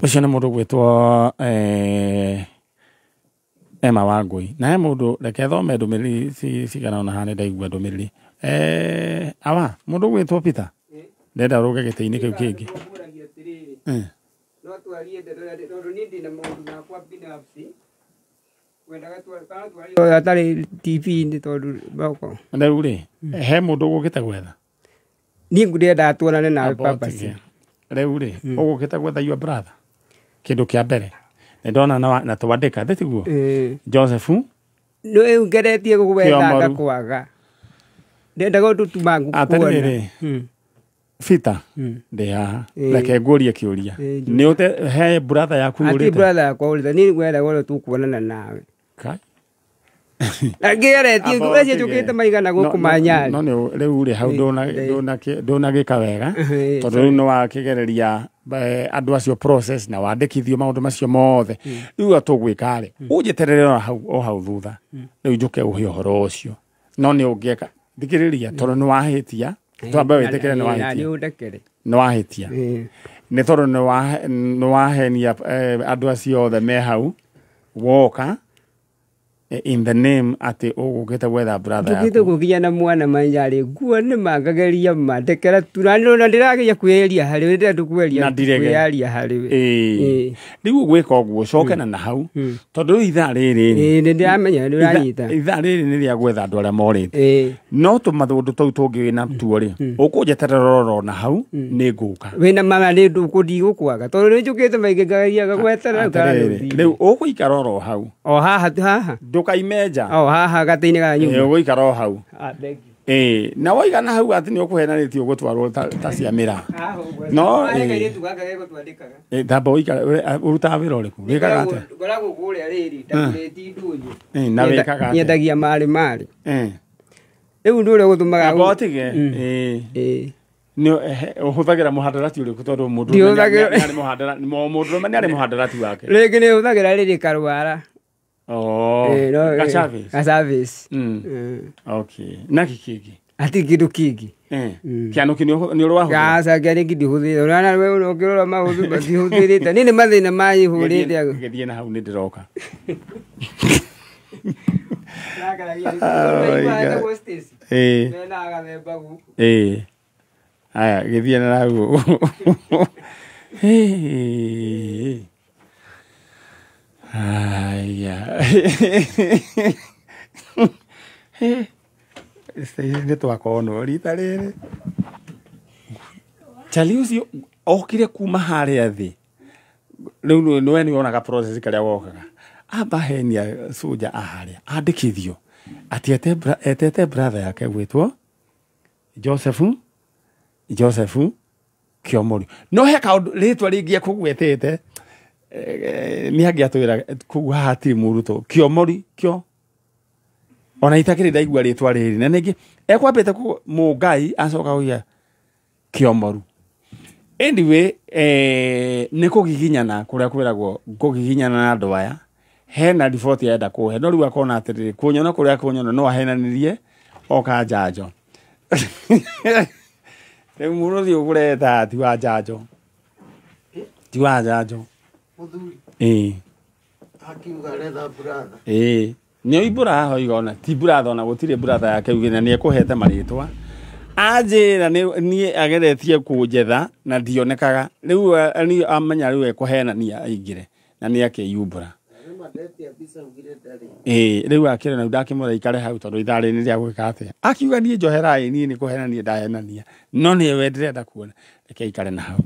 ũcio nĩ mũndũ gwĩtwo Emma Wangui na mundu reke thome ndumiriri cigana ona hane ndaigua ndumiriri awa mundu gwitwo Peter ndenda ruge gite-ini kiu kingi no twarie tondu ni ndina maundu makwa binafsi wendaga twari atari TV-ini tondu bako riu ri he mundu gukite gwetha ni ngurenda tuonane nawe papaci riu ri ugukite gwetha your brother kindu kia mbere ndona na twandika ndetiguo Josephu no ngeretie gugwetha ngakwaga ndenda gututuma ngukuona Fita ndia reke ngurie kiuria ni ute he brother yaku urite ati brother yakwa urite ni gwetha goro tukuonana nawe kai ageretie nguracie tukite maigana gukumanyari no ni riu ri hau ndona gika wega tondu no wakigereria andu acio process na wandikithio maundu macio mothe riu atugwika ri unjeterere hau thutha riu njuke uhe uhoro ucio no ni ungieka thikiriria tondu ni wahitia twambe witikire ni wahitia ni tondu ni wahenia andu acio othe me hau woka in the name ati ugukite gwetha brother yaku tukite kugia na mwana manjari nguo ni mangageria mandekera turano na ndirageria kweria hari ndira tukweria kweria hari riu gwika uguo cokena na hau tondu itha riri ndiramenya ndiranyita itha riri ni ria gwetha andu aria morite no tumathundu tou tungi wina tuo ri ukunjeterera na hau ni nguka wina mama ni ndukundi gukwaga tondu ni njukite maigegagia gagwetera riu ukuikara ro hau o haha ndukaimeja haha gati-ini ga nyumba guikara o hau na waigana hau ati ni ukuhenanitio gutwarwo ta cia mira no thamba uikara uruta wira uriku wikaga atia ngoragwo kuria riri tabureti ndunyu na wikaga atia nyendagia mari riu ndu uria guthumaga abotige ni uhuthagira muhandarati uriku tondu mundu ni ari muhandarati wake ringi ni huthagira riri karwara Gachavis. Okay. Na kiki. Ati kindu kingi. Kiano kinyo ni urwa hu. Gasa gari kidi huthi. Urana we ukirora mahuthu bati huthirite. Nini mathina mai hurite ago. Githie na hau ni ndiroka. Aya githie na hau. Aya. Nĩ twakono rita rĩrĩ chali ucio okire kuma harĩa thĩ rĩu nĩwe nĩwonaga process karĩa wokaga abahenia soja harĩa andĩkithio ati etete brother yake gwĩtwo Josephu Kiomori no he kaundu rĩtwa rĩngĩ kũgwetete ni angiatwira kugu hati muruto kio mori kio ona itakiri ndaigua ritwa riri na ningi ekwambite ku Mungai acoka uya kio moru. Anyway, nä kå giginyana kå rä a kwä ragwo kå giginyana na andå aya hena riboti yenda kå he no rä u akona atä rä kå nyona kå rä a kå nyona no ahenanirie oka njanjo rä u må rå thiå gå reta ti wa njanjo nä oimbå hoiga ona ti mbura ona gå tirä mbura yake ugä na nä ekå hete marĩtwa anjira ni ageretie kunjetha na ndionekaga riu ni amenya riu ekuhenania aingire na ni akeyumbura riu akire na ndakimura ikare hau tondu ithari ni ria gwika atia akiuga ni njoherai ni kuhenania ndahenania no ni we ndirenda kuona reke ikare na hau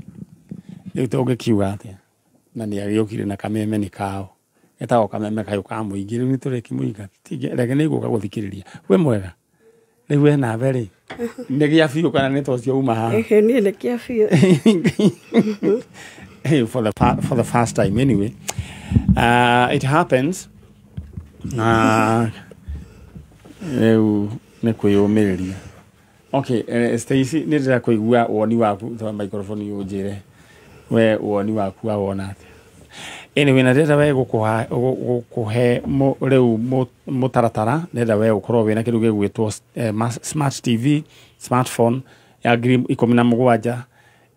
riu tungikiuga atia na ni agiukire na kameme ni kao etagwo kameme kayo ka muingi riu ni tureki muinga reke ni guka guthikiriria we mwega riu ena veri nä gä a biå kana nä tocio uma haha nä nä kä a biå for the first time anyway it happens rĩu nĩ kwĩyũmĩrĩria okay Stacy nĩ ndĩra kũigua woni waku twa microphone yũnjĩre we woni waku awona atĩa anyway na ndĩra we gũkũhe rĩu mũtaratara ndĩra we ũkorwo wĩna kĩndũ gĩgwĩtwo smart TV smartphone ya ngiri 17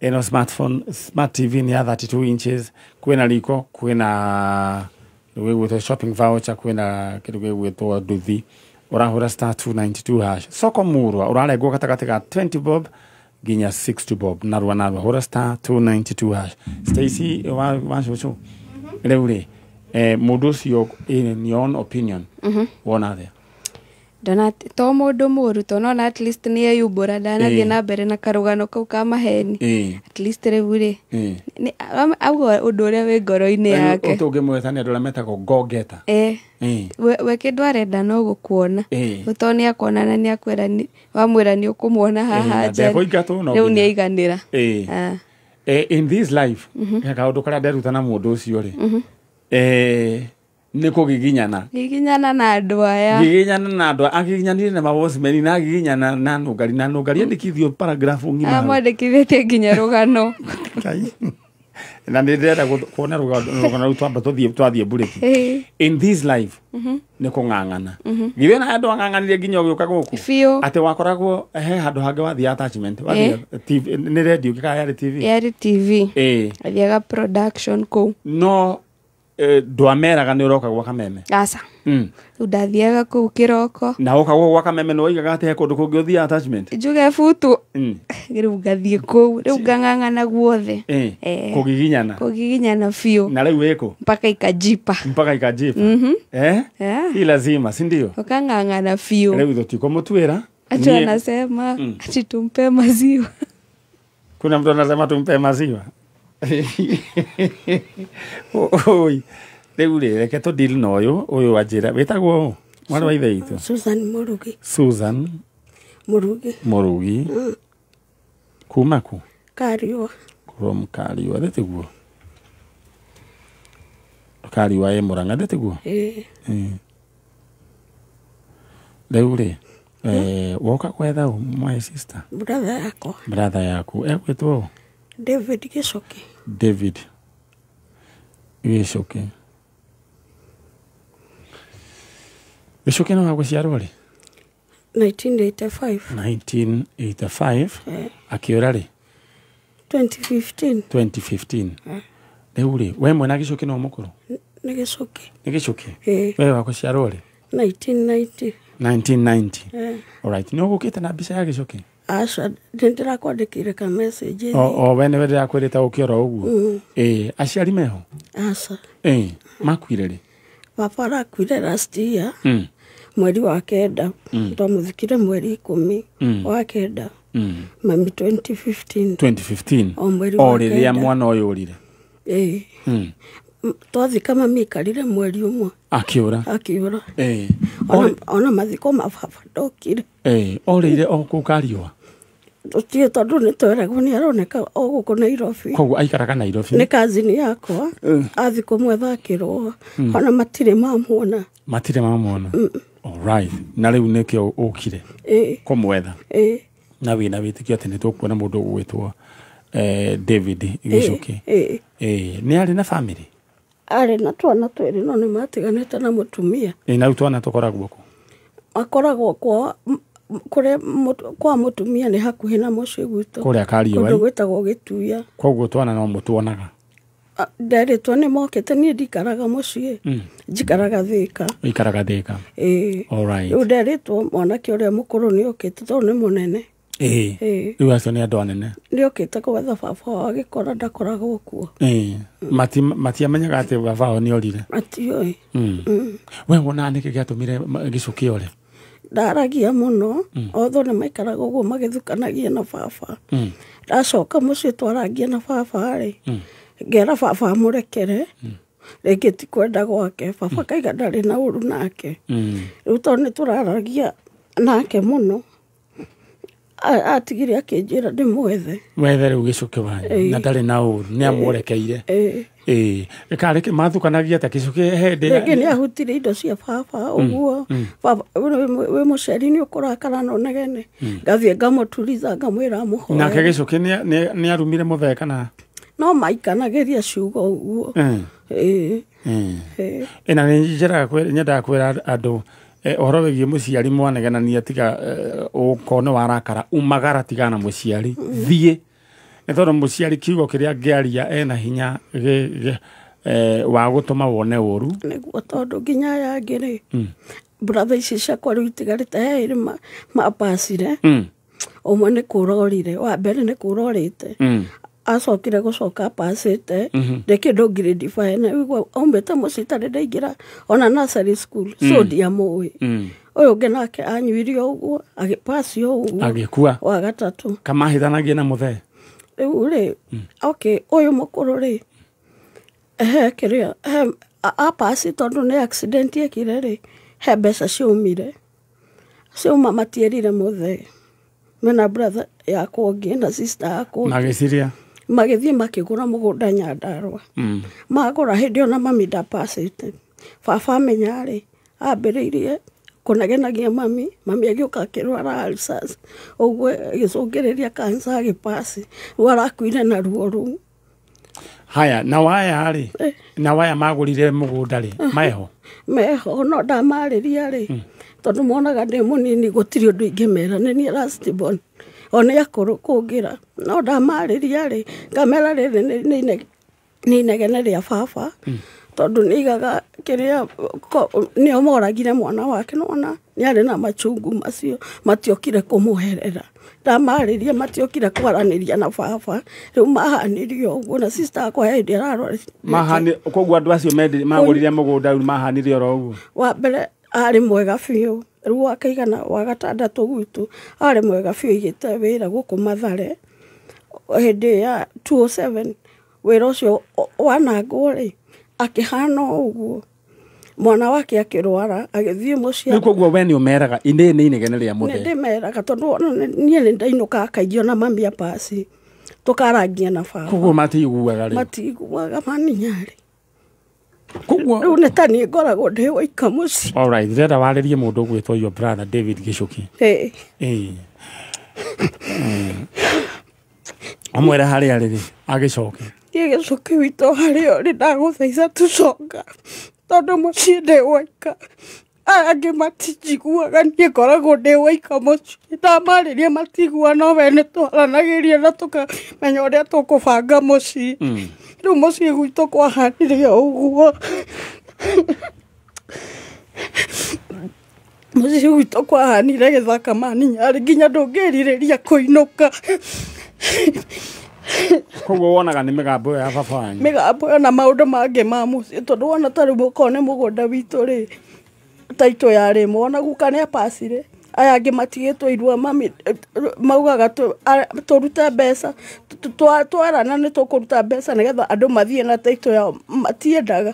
eno smart TV ni ya 32 inches kwina riko kwina gĩgwĩtwo shopping voucher kwina kĩndũ gĩgwĩtwo nduthi urahura star 292 hash soko murwa urarengwo gatagati ga 20 bob ginya 60 bob narwa hura star 292 hash Stacy wa show rĩu mũndũ ũcio in your own opinion wona the ndona to mũndũ mũru tonona at least nĩ eyumbũra ndanathiĩ na mbere na karũgano kau ka maheni at least rĩu auga ũndũ ũrĩa wĩ ngoro-inĩ yake ũtũngĩmwĩtania andũ arĩa metagwo ngongeta we kĩndũ arenda no gũkuona to nĩ akuona na nĩ akwĩra wamwĩra nĩ ũkũmuona haha nja rĩu nĩ aiganĩra in this life kaũndũ karĩa nderuta na mũndũ ũcio rĩ nĩ kũgiginyana na andũ aya agiginyanire na mabosmeni na agiginyana na nũngari andĩkithio paragraph ng'ima amwandĩkithĩtie nginya rũgano na nĩ ndĩrenda kuona rũgano rũu twathiĩ burĩki in this life nĩ kũng'ang'ana githĩ na andũ ang'ang'anire nginya ũgĩũka gũkũ atĩ wakoragwo he handũ hangĩ wathiĩ attachment nĩ radio kĩkaa yarĩ TV athiaga production kũu no ndwameraga nĩ ũroka gwa kameme aca rĩu ndathiaga kũu kĩroko na ũkagwo gwa kameme nĩ waigaga atĩ he kũndũ kũngĩ ũthiĩ attachment njuge butu rĩu ngathiĩ kũu rĩu ngang'ang'ana guothe kũgiginyana biũ na rĩu wĩkũ mpaka ikajipa hii lazima si ndio ukang'ang'ana biũ rĩu tũtikũmũtuĩra ati anasema ati tumpe maziwa kuna mtu anasema tumpe maziwa oi rĩu reke tũ deal na ũyũ wanjĩra wĩtagwo mwana wa ithe itũ Susan Mũrugi kuma ku Kariwa from Kariwa ndĩtiguo Kariwa ĩ Mũrang'a ndĩtiguo rĩu rĩ woka kwetha my sister brother yaku ekwĩtwo David Gicoki Gicoki no agũciarwo rĩ 1985 akĩũra rĩ 2015 rĩu rĩ we mwena Gicoki no mũkũrũ nĩ Gicoki we wagũciarwo rĩ 1990 alright no gũkĩte na mbica ya Gicoki aca ndĩrakwandĩkĩire ka message we nĩwe ndĩrakwĩrĩte ũkĩora ũguo aciari meho aca makuire rĩ baba arakuire last year mweri wa kenda twamũthikire mweri 10 wa kenda mami 2015 o rĩrĩa mwana ũyũ ũrire twathika mami ikarire mweri ũmwe akĩũra ona mathiko ma baba ndokire orĩire o kũu Kariwa Tũtiĩ tondũ nĩ tweragwo nĩ aroneka o gũkũ Nairobi. Koguo aikaraga Nairobi. Nĩ kazini yakwa. Athi kũmwethakĩrwo. Ona matirĩ mamuona. Matirĩ mamuona. Alright. Na rĩu nĩkĩo ũkire. Kũmwetha. Na wĩna wĩtĩkio atĩ nĩ tũkuona mũndũ ũgwĩtwo David Gicuki. Nĩ arĩ na family? Arĩ na twana twĩrĩ no nĩ matiganĩte na mũtumia. Na rĩu twana tũkoragwo kũ? Akoragwo kwa mũtumia nĩ hakuhĩ na mũciĩ gwitũ. Kũrĩa Kariũa. Kũndũ gwĩtagwo Gĩtuya. Koguo twana no mũtuonaga? Nderĩtwo nĩ mokĩte niĩ ndikaraga mũciĩ. Njikaraga Thĩka. Ikaraga Thĩka. Alright. Rĩu nderĩtwo mwanake ũrĩa mũkũrũ nĩ okĩte tondũ nĩ mũnene. Rĩu acio nĩ andũ anene. Nĩ okĩte gwetha baba wao agĩkora ndakoragwo kuo. Matiamenyaga atĩ baba wao nĩ orire. Matiũĩ. We wona nĩkĩ gĩatũmire Gicuki ore? Ndaragia mũno, otho nĩ maikaraga ũguo magĩthukanagia na baba. Ndacoka mũciĩ twarangia na baba rĩ. Ngera baba amũrekere. Rĩngĩ ti kwenda gwake, baba kaiga ndarĩ na ũru nake. Rĩu tondũ nĩ tũraragia nake mũno. Atigire akĩnjĩra ndĩmwethe. Wethe rĩu Gicuki wanyu na ndarĩ na ũru nĩ amũrekeire. Rĩkarĩke mathukanagia ta Gicuki hĩndĩ. Rĩngĩ nĩ ahutire indo cia baba ũguo. Baba wĩ mũceri nĩ ũkũrakara na ũnegene. Ngathiĩ ngamũturitha ngamwĩra mũhoe. Nake Gicuki nĩ arumire mũthee kana? No maikanagĩria ciugo ũguo. Na nĩ nyendaga kwĩra andũ ũhoro wĩgiĩ mũciari mwanegenania tiga ũkone warakara umagara tigana mũciari thiĩ nĩ tondũ mũciari kiugo kĩrĩa ngĩaria ena hinya wa gũtũma wone ũru. Nĩguo tondũ nginya yangĩ-rĩ brother ici ciakwa rĩu itigarĩte erĩ mapacire. Ũmwe nĩ kũra orire, wa mbere nĩ kũra orĩte. Acokire gũcoka pasĩte kĩndũ grade 5 na ũguo ombete mũciĩ tarĩ ndaingĩra ona nursery school so ndiamũĩ. Ũyũ ũngĩ nake anyuirio ũguo agĩpacio ũguo agĩkua wa gatatũ kamahithanagia na mũthee. Rĩu rĩ ũyũ mũkũrũ rĩ kĩrĩa apasi tondũ nĩ accident yekire rĩ he mbeca ciaumire ciauma matierire mũthee. Mena brother yakwa ũngĩ na sister yakwa magĩciria magĩthiĩ makĩgũra mũgũnda Nyandarua. Magũra hĩndĩ ona mami ndapacĩte. Baba amenya rĩ ambĩrĩirie kũnegenagia mami agĩũka akĩrwara ulcers. Ũguo gĩcũngĩrĩria cancer agĩpaci. Rĩu arakuire na ruo rũu. Haya na waya rĩ na waya magũrire mũgũnda rĩ meho no ndamarĩria rĩ tondũ monaga ndĩ mũnini gũtirĩ ũndũ ingĩmera nĩ niĩ last born. Ona akũrũ kũngira no ndamarĩria rĩ ngamera rĩrĩ nĩ inegene rĩa baba tondũ nĩigaga kĩrĩa nĩo moragire mwana wake nona nĩ arĩ na machungu macio matiokire kũmũherera. Ndamarĩria matiokire kwaranĩria na baba rĩu mahanirio ũguo na sister yakwa hĩndĩ ararwara. Koguo andũ acio magũrire mũgũnda rĩu mahanire oro ũguo. Wa mbere arĩ mwega biũ rĩu akaigana wa gatandatũ gwitũ arĩ mwega biũ igĩte wĩra gũkũ Mathare hĩndĩ ya 2007 wĩra ũcio wanangwo rĩ akĩhana ũguo mwana wake akĩrwara agĩthiĩ mũciĩ. Rĩu koguo we nĩ ũmeraga nĩ inegene rĩa mũthee? Nĩ ndĩmeraga tondũ niĩ nĩ ndainũkaga kaingĩ ona mami apaci tũkarangia na baba. Koguo matiguaga rĩ? Matiguaga maninyarĩ. Rĩu nĩ ta niĩ ngoragwo ndĩ woika mũciĩ. Alright, ndĩrenda warĩrie mũndũ ũgwĩtwo your brother David Gicuki. Amwĩra harĩa rĩrĩ agĩcoke. Gicuki witũ harĩa ũrĩ ndagũthaitha tũcoka tondũ mũciĩ ndĩ woika. Aya angĩ matinjiguaga niĩ ngoragwo ndĩ woika mũciĩ. Ndamarĩria matigua no we nĩ twaranagĩria na tũkamenya ũrĩa tũkũbanga mũciĩ. Rĩu mũciĩ gwitũ kwahanire ũguo. Mũciĩ gwitũ kwahanire gĩthaka maninyarĩ nginya ndũngĩrirĩria kũinũka. Koguo wonaga nĩ mĩgambo ya baba wanyu? Mĩgambo na maũndũ mangĩ ma mũciĩ tondũ wona tarĩ mũkorwo nĩ mũgũnda witũ rĩ taitũ yarĩ mwana guka nĩ apacire. Aya angĩ matigĩtwo irua mami maugaga tũrute mbeca twarana nĩ tũkũruta mbeca nĩgetha andũ mathiĩ na taitũ yao matiendaga.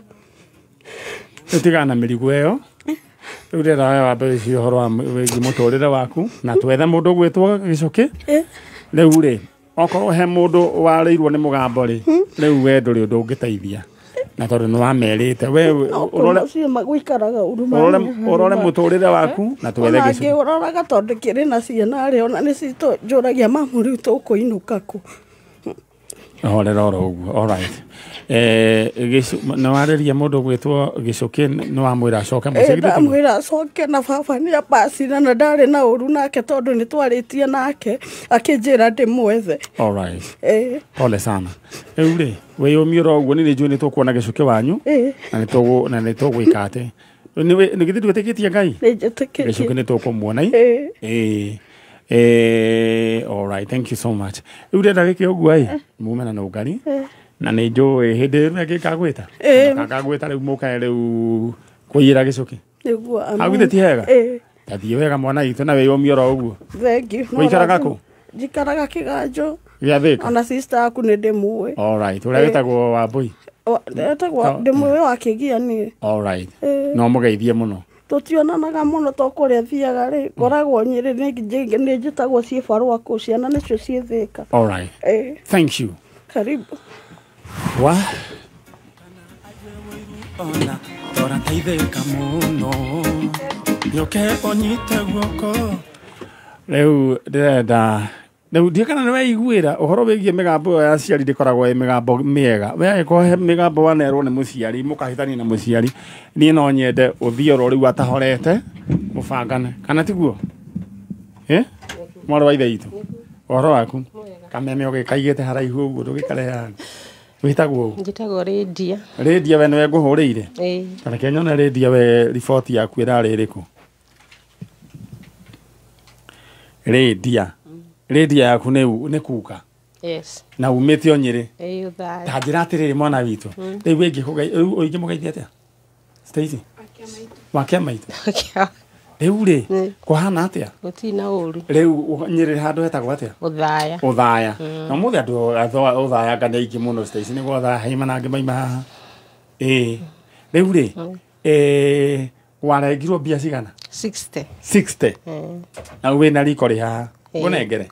Tũtigana mĩrigo ĩyo rĩu ndĩrenda wambe ũhoro wa wĩgiĩ mũtũrĩre waku na twethe mũndũ ũgwĩtwo Gicuki Rĩu rĩ okorwo he mũndũ warĩirwo nĩ mũgambo rĩ rĩu we ndũrĩ ũndũ ũngĩteithia na tondũ nĩ wamerĩte we ũrore mũtũrĩre waku na twethe gĩcunjĩ ũroraga tondũ kĩrĩ na ciana rĩ ona nĩ citũnjũragia mamu rĩu tũkũinũka kũ horera oro ũguo alright nĩ warĩria mũndũ gwĩtwo Gĩcũkĩ nĩ wamwĩra acoke mũciĩ ndamwĩra acoke na baba nĩ apacira na ndarĩ na ũru nake tondũ nĩ twarĩtie nake akĩnjĩra ndĩmwethe alright pole sana rĩu rĩ wĩyũmie ũguo nĩ njũĩ nĩ tũkuona Gĩcũkĩ wanyu na nĩ tũgwĩka atĩ nĩ githĩ twĩtĩkĩtie Ngai Gĩcũkĩ nĩ tũkũmuona alright thank you so much rĩu ndĩrenda gĩkĩ ũguo mumena na ũngari na nĩ njũĩ hĩndĩ ĩrĩa gĩkagwĩta gakagwĩta rĩu mũkae rĩu kũiyĩra Gĩcũkĩ hau githĩ ti hega tathiĩ wega mwana witũ na wĩyũmie oro ũguo wĩikaraga kũ njikaraga Kĩganjo gĩa Thĩka ona sister yaku nĩ ndĩmũĩ alright ũrĩa wĩtagwo Wambũi etagwo ndĩmũĩ wa Kĩgiani alright no mũgeithie mũno tũtionanaga mũno to kũrĩa thiaga rĩ ngoragwo Nyĩrĩ nĩ njĩtagwo Ciĩbarũa kũ ciana nĩcio ciĩ Thĩka alright thank you karibu wa ona tora teithĩka mũno nĩũke ũnyite guoko rĩu ndĩrenda rĩu ndiakana nĩ weiguĩra ũhoro wĩgiĩ mĩgambo ĩyo ya aciari ndĩkoragwo ĩ mĩgambo mĩega we angĩkorwo mĩgambo wanerwo nĩ mũciari mũkahĩtania na mũciari niĩ no nyende ũthiĩ oro rĩu atahorete mũbangane kana tiguo mwarĩ wa ithe itũ ũhoro waku kameme ũgĩkaigĩte haraihu ũguo ndũgĩkarehaga wĩtagwo njĩtagwo Rĩndia Rĩndia we nĩwe ngũhũrĩire kana kenyona Rĩndia we riboti yaku ĩrarĩ ĩrĩkũ Rĩndia yaku nĩ kuka na umĩte o Nyĩrĩ ta njĩra atĩrĩrĩ mwana witũ rĩu ũingĩmũgeithia atĩa Stacy wakĩama itũ rĩu rĩ kũhana atĩa gũtirĩ na ũru rĩu Nyĩrĩ handũ hetagwo atĩa Ũthaya na mũthĩ andũ Ũthaya ngana aingĩ mũno Stacy nĩguo Ũthaya haima na angĩ maima haha rĩu rĩ warengirwo mbia cigana 60 na wĩna riko rĩ haha ngũnengere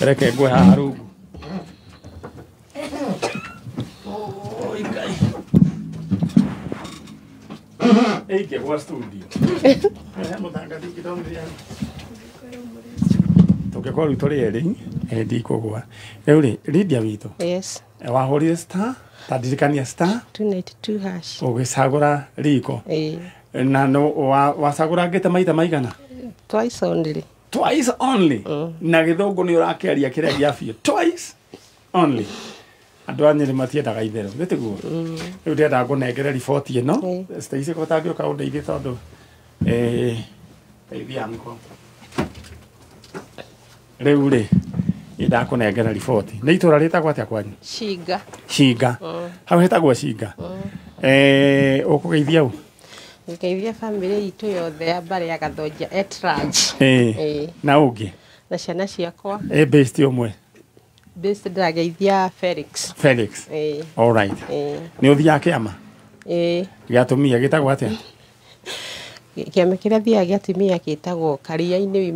reke ngwe haha rungu ingĩgwa studio tũngĩkorwo rĩu tũrĩ erĩ ndikũgwa rĩu rĩ Lydia witũ wahũrire star ta ndirikania star 292 hash ũgĩcagũra riko na wacagũra ngĩte maita maigana twice only na Gĩthũngũ nĩ ũrakĩaria kĩrĩa gĩa biũ twice only andũ a Nyĩrĩ matiendaga itherũ nĩtiguo rĩu ndĩrenda ngũnengere riboti ĩno Stacy gũtangĩũka ũndeithie tondũ teithia mko rĩu rĩ ndakũnengera riboti nĩ itũra rĩtagwo atĩa kwanyu Cinga hau hetagwo Cinga ũkũgeithia ũ ngeithia family itũ yothe ya Mbarĩ ya Gathonja @large na ũngĩ na ciana ciakwa based ũmwe based ndageithia Felix alright nĩ ũthiaga kĩama gĩa atumia gĩtagwo atĩa kĩama kĩrĩa thiaga gĩa atumia gĩtagwo Karia-inĩ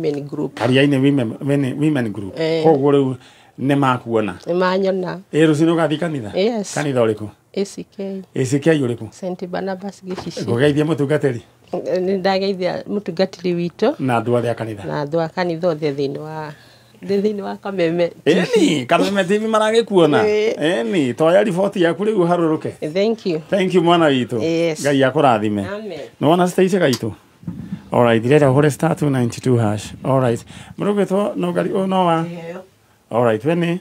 Women Group koguo rĩu nĩ makuona nĩ manyona rũciũ ũgathiĩ kanitha kanitha ũrĩkũ ACK ũrĩkũ St Barnabas Gĩcici ngũgeithia mũtungatĩri nĩ ndageithia mũtungatĩri witũ na andũ othe a kanitha othe thĩinĩ wa Kameme Kameme TV maragĩkuona toya riboti yaku rĩu harũrũke thank you mwana witũ Ngai akũrathime nĩ wona Stacy gaitũ alright ndĩrenda ũhũre star 292 hash alright mũrũgĩtwo no ngari no wa alright we nĩ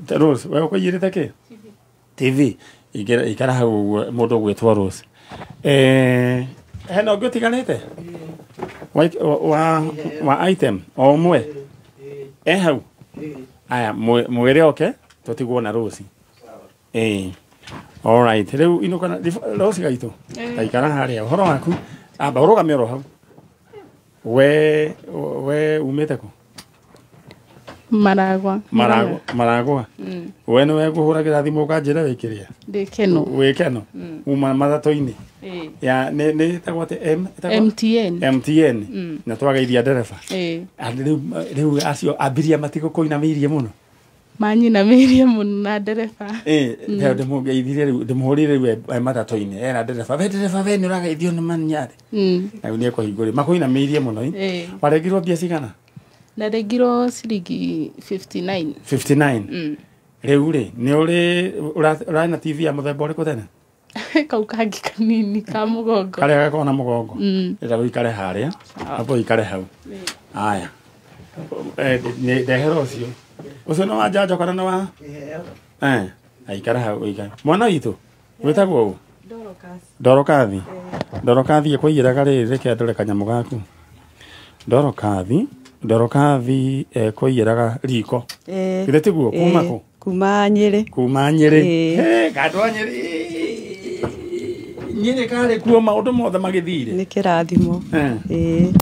Rose we ũkũiyĩrĩte kĩ TV ikara hau mũndũ gwĩtwo Rose hena ũngĩ ũtiganĩte wa item o ũmwe hau aya mwĩre oke tũtigwo na Rose alright rĩu inũkana Rose gaitũ taikara harĩa ũhoro waku amba ũrũgame oro hau we umĩte kũ Maragwa. Maragwa. We nä we ngå hå ragä ra thimå å kanjä ra wä kä rä a Ndä keno. wä keno uma mathatå-inä ya nä tagwo MTN na twageithia ndereba rä u acio ambiria matigå kå inamä irie må no manyinamä irie må no na ndereba ndä må geithire rä u ndä må hå rä re rä u mathatå-inä ena ndereba we nä å rageithio nä maniarä na nä ekå hingå rä makå inamä irie må no warengirwo mbia cigana narengirwo ciringi 59 rä u rä nä å rä na TV ya må themba å rä kå tene kau kangi kanini ka må gongo karä a gakorwo na må gongo ä gå ikare harä a abo ikare hau aya ndehera å cio å cio nä wa njanjo kana nä wa aikare hau ikare mwana witå wä tagwo å ndorokathi ä kwä iraga rä rä reke ndore kanyamå gaku ndorokathi kwä iraga riko githä tiguo kuma kå kuma Nyeri gandwa Nyeri karä kuo maå ndå mothe magä thire nä kä rathimo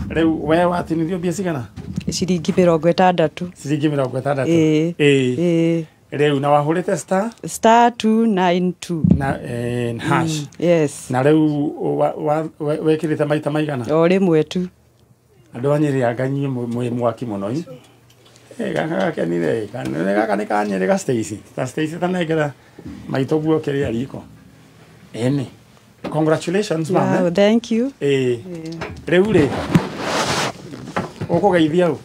rä u we watinithio mbia cigana ciringi 60 rä u na wahå rä te star 292 na hash na rä u wekä rä te maita maigana o rä mwe tu andå a Nyeri anganyie mwaki må no gaka gakenire gaka nä ka Nyeri ga Stacy tanengera maitå guo kä rä a riko ene congratulations mama thank you rä u rä å kå geithia u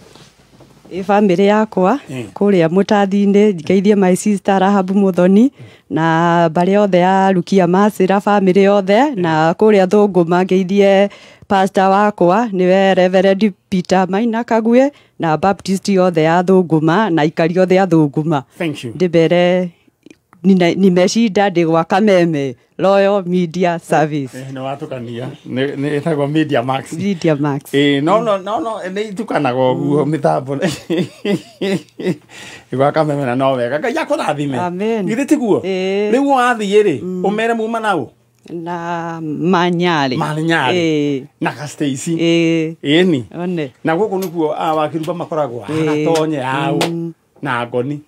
family yakwa kuria mutathinä ngeithie my sister Rahabu Muthoni na bari othe ya Rukia Masira family othe na kuria Thunguma ngeithie pastor wakwa niwe Reverend Peter Maina Kagwe na Baptist othe ya Thunguma na ikari othe ya Thunguma ndibere nimeshinda ndi gwa Kameme Royal Media Service nä watukania nä ätagwo Media Max no nä itukanaga å guo mä tambo gwa Kameme na no wega Ngai akå rathime githä tiguo rä u wathiä rä å mere muma naå na Manyarä na ga Stacy ĩni na gå kå nä kuo wakiruba makoragwo agatonye au na ngoni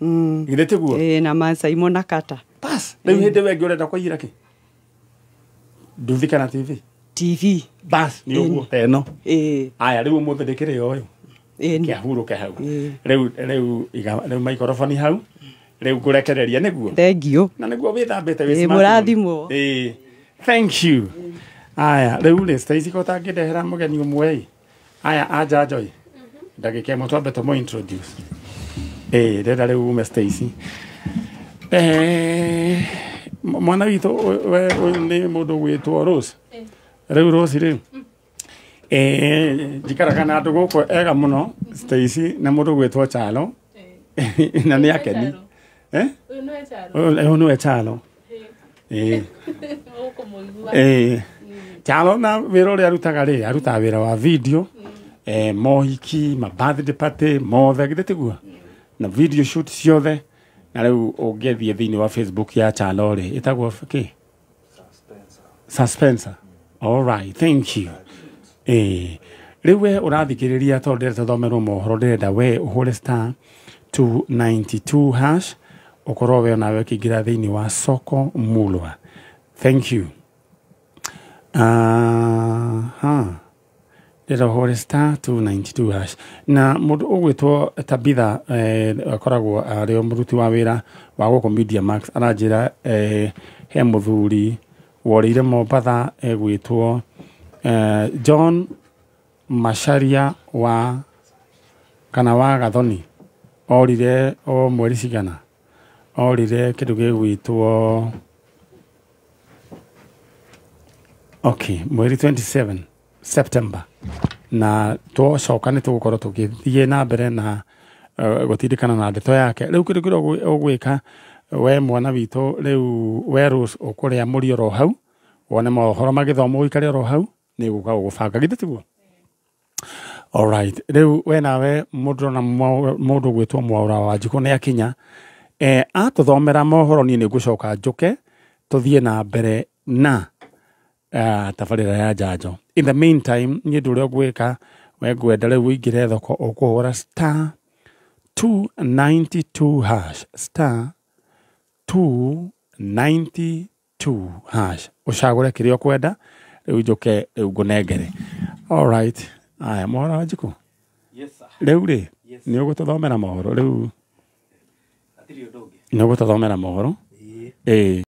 githä tiguo na Masai Monakata bas rä u hä ndä we ngä å renda kåiyä ke nduthi kana TV bas nä å guo eno aya rä u må thä ndä kä rä o yå kä ahurå ke hau rä u maikoroboni hau rä u ngå rekereria nä guo na nä guo wä thambä te må rathimwo thank you aya rä u rä Stacy ko tangä ndehera må geni å mwe aya anjanjoi ndagä kä mo twambe tå må introduce ndenda rä u ume Stacy mwana witå nä må ndå gwä two Rose rä u Rose rä njikaraga na andå gå kå ega må no Stacy na må ndå gwä two Chalo na nä akeni nä we Chalo Chalo na wä ra å rä arutaga rä arutaga wä ra wa video mohiki birthday party mothe githä tiguo na video shoot ciothe na rä u å ngä thiä thä inä wa Facebook ya Chalo rä ĩtagwo kä Suspenser all right thank you rä u we å rathikä rä ria tondå ndärete thomerwo mohoro ndärenda we å hå re star 292 hash å korwo we onawe å kä ingä ra thä inä wa soko mulwa thank you ndärenda å hå re star 292 hash na må ndå å gwä two Tabitha akoragwo arä o må ruti wa wä ra wa gå kå Media Max aranjä ra he må thuri worä ire Mombatha egwä two John Macharia wa kana wa Gathoni orire o mweri cigana orire kä ndå gä gwä two mweri 27 September na twocoka nä tå gå korwo tå gä thiä na mbere na gå tindäkana na ndeto yake rä u kä ndå kä rä å gwä ka we mwana witå rä u we Rose å kå rä a må rio ro hau wone mohoro magä thoma å ikare ro hau nä gå ka gå gå banga githä tiguo alright rä u we nawe må ndå na må ndå gwä two Mwaura wa Njikå nä akinya atå thomera mohoro niä nä ngå coka njå ke tå thiä na mbere na tabarä ra ya njanjo in the meantime niä ndå å rä a å gwä ka we ngwenda rä u å ingä re thoko å kå hå ra star 292 hash star 292 hash ucagure kiria kwenda riu njuke riu ngunengere. All right, aya mohoro wanjiku. Yes sir. Riu ri ni ugututhomera mohoro riu. Atiri undu ungi. Ni ugututhomera mohoro. Eh.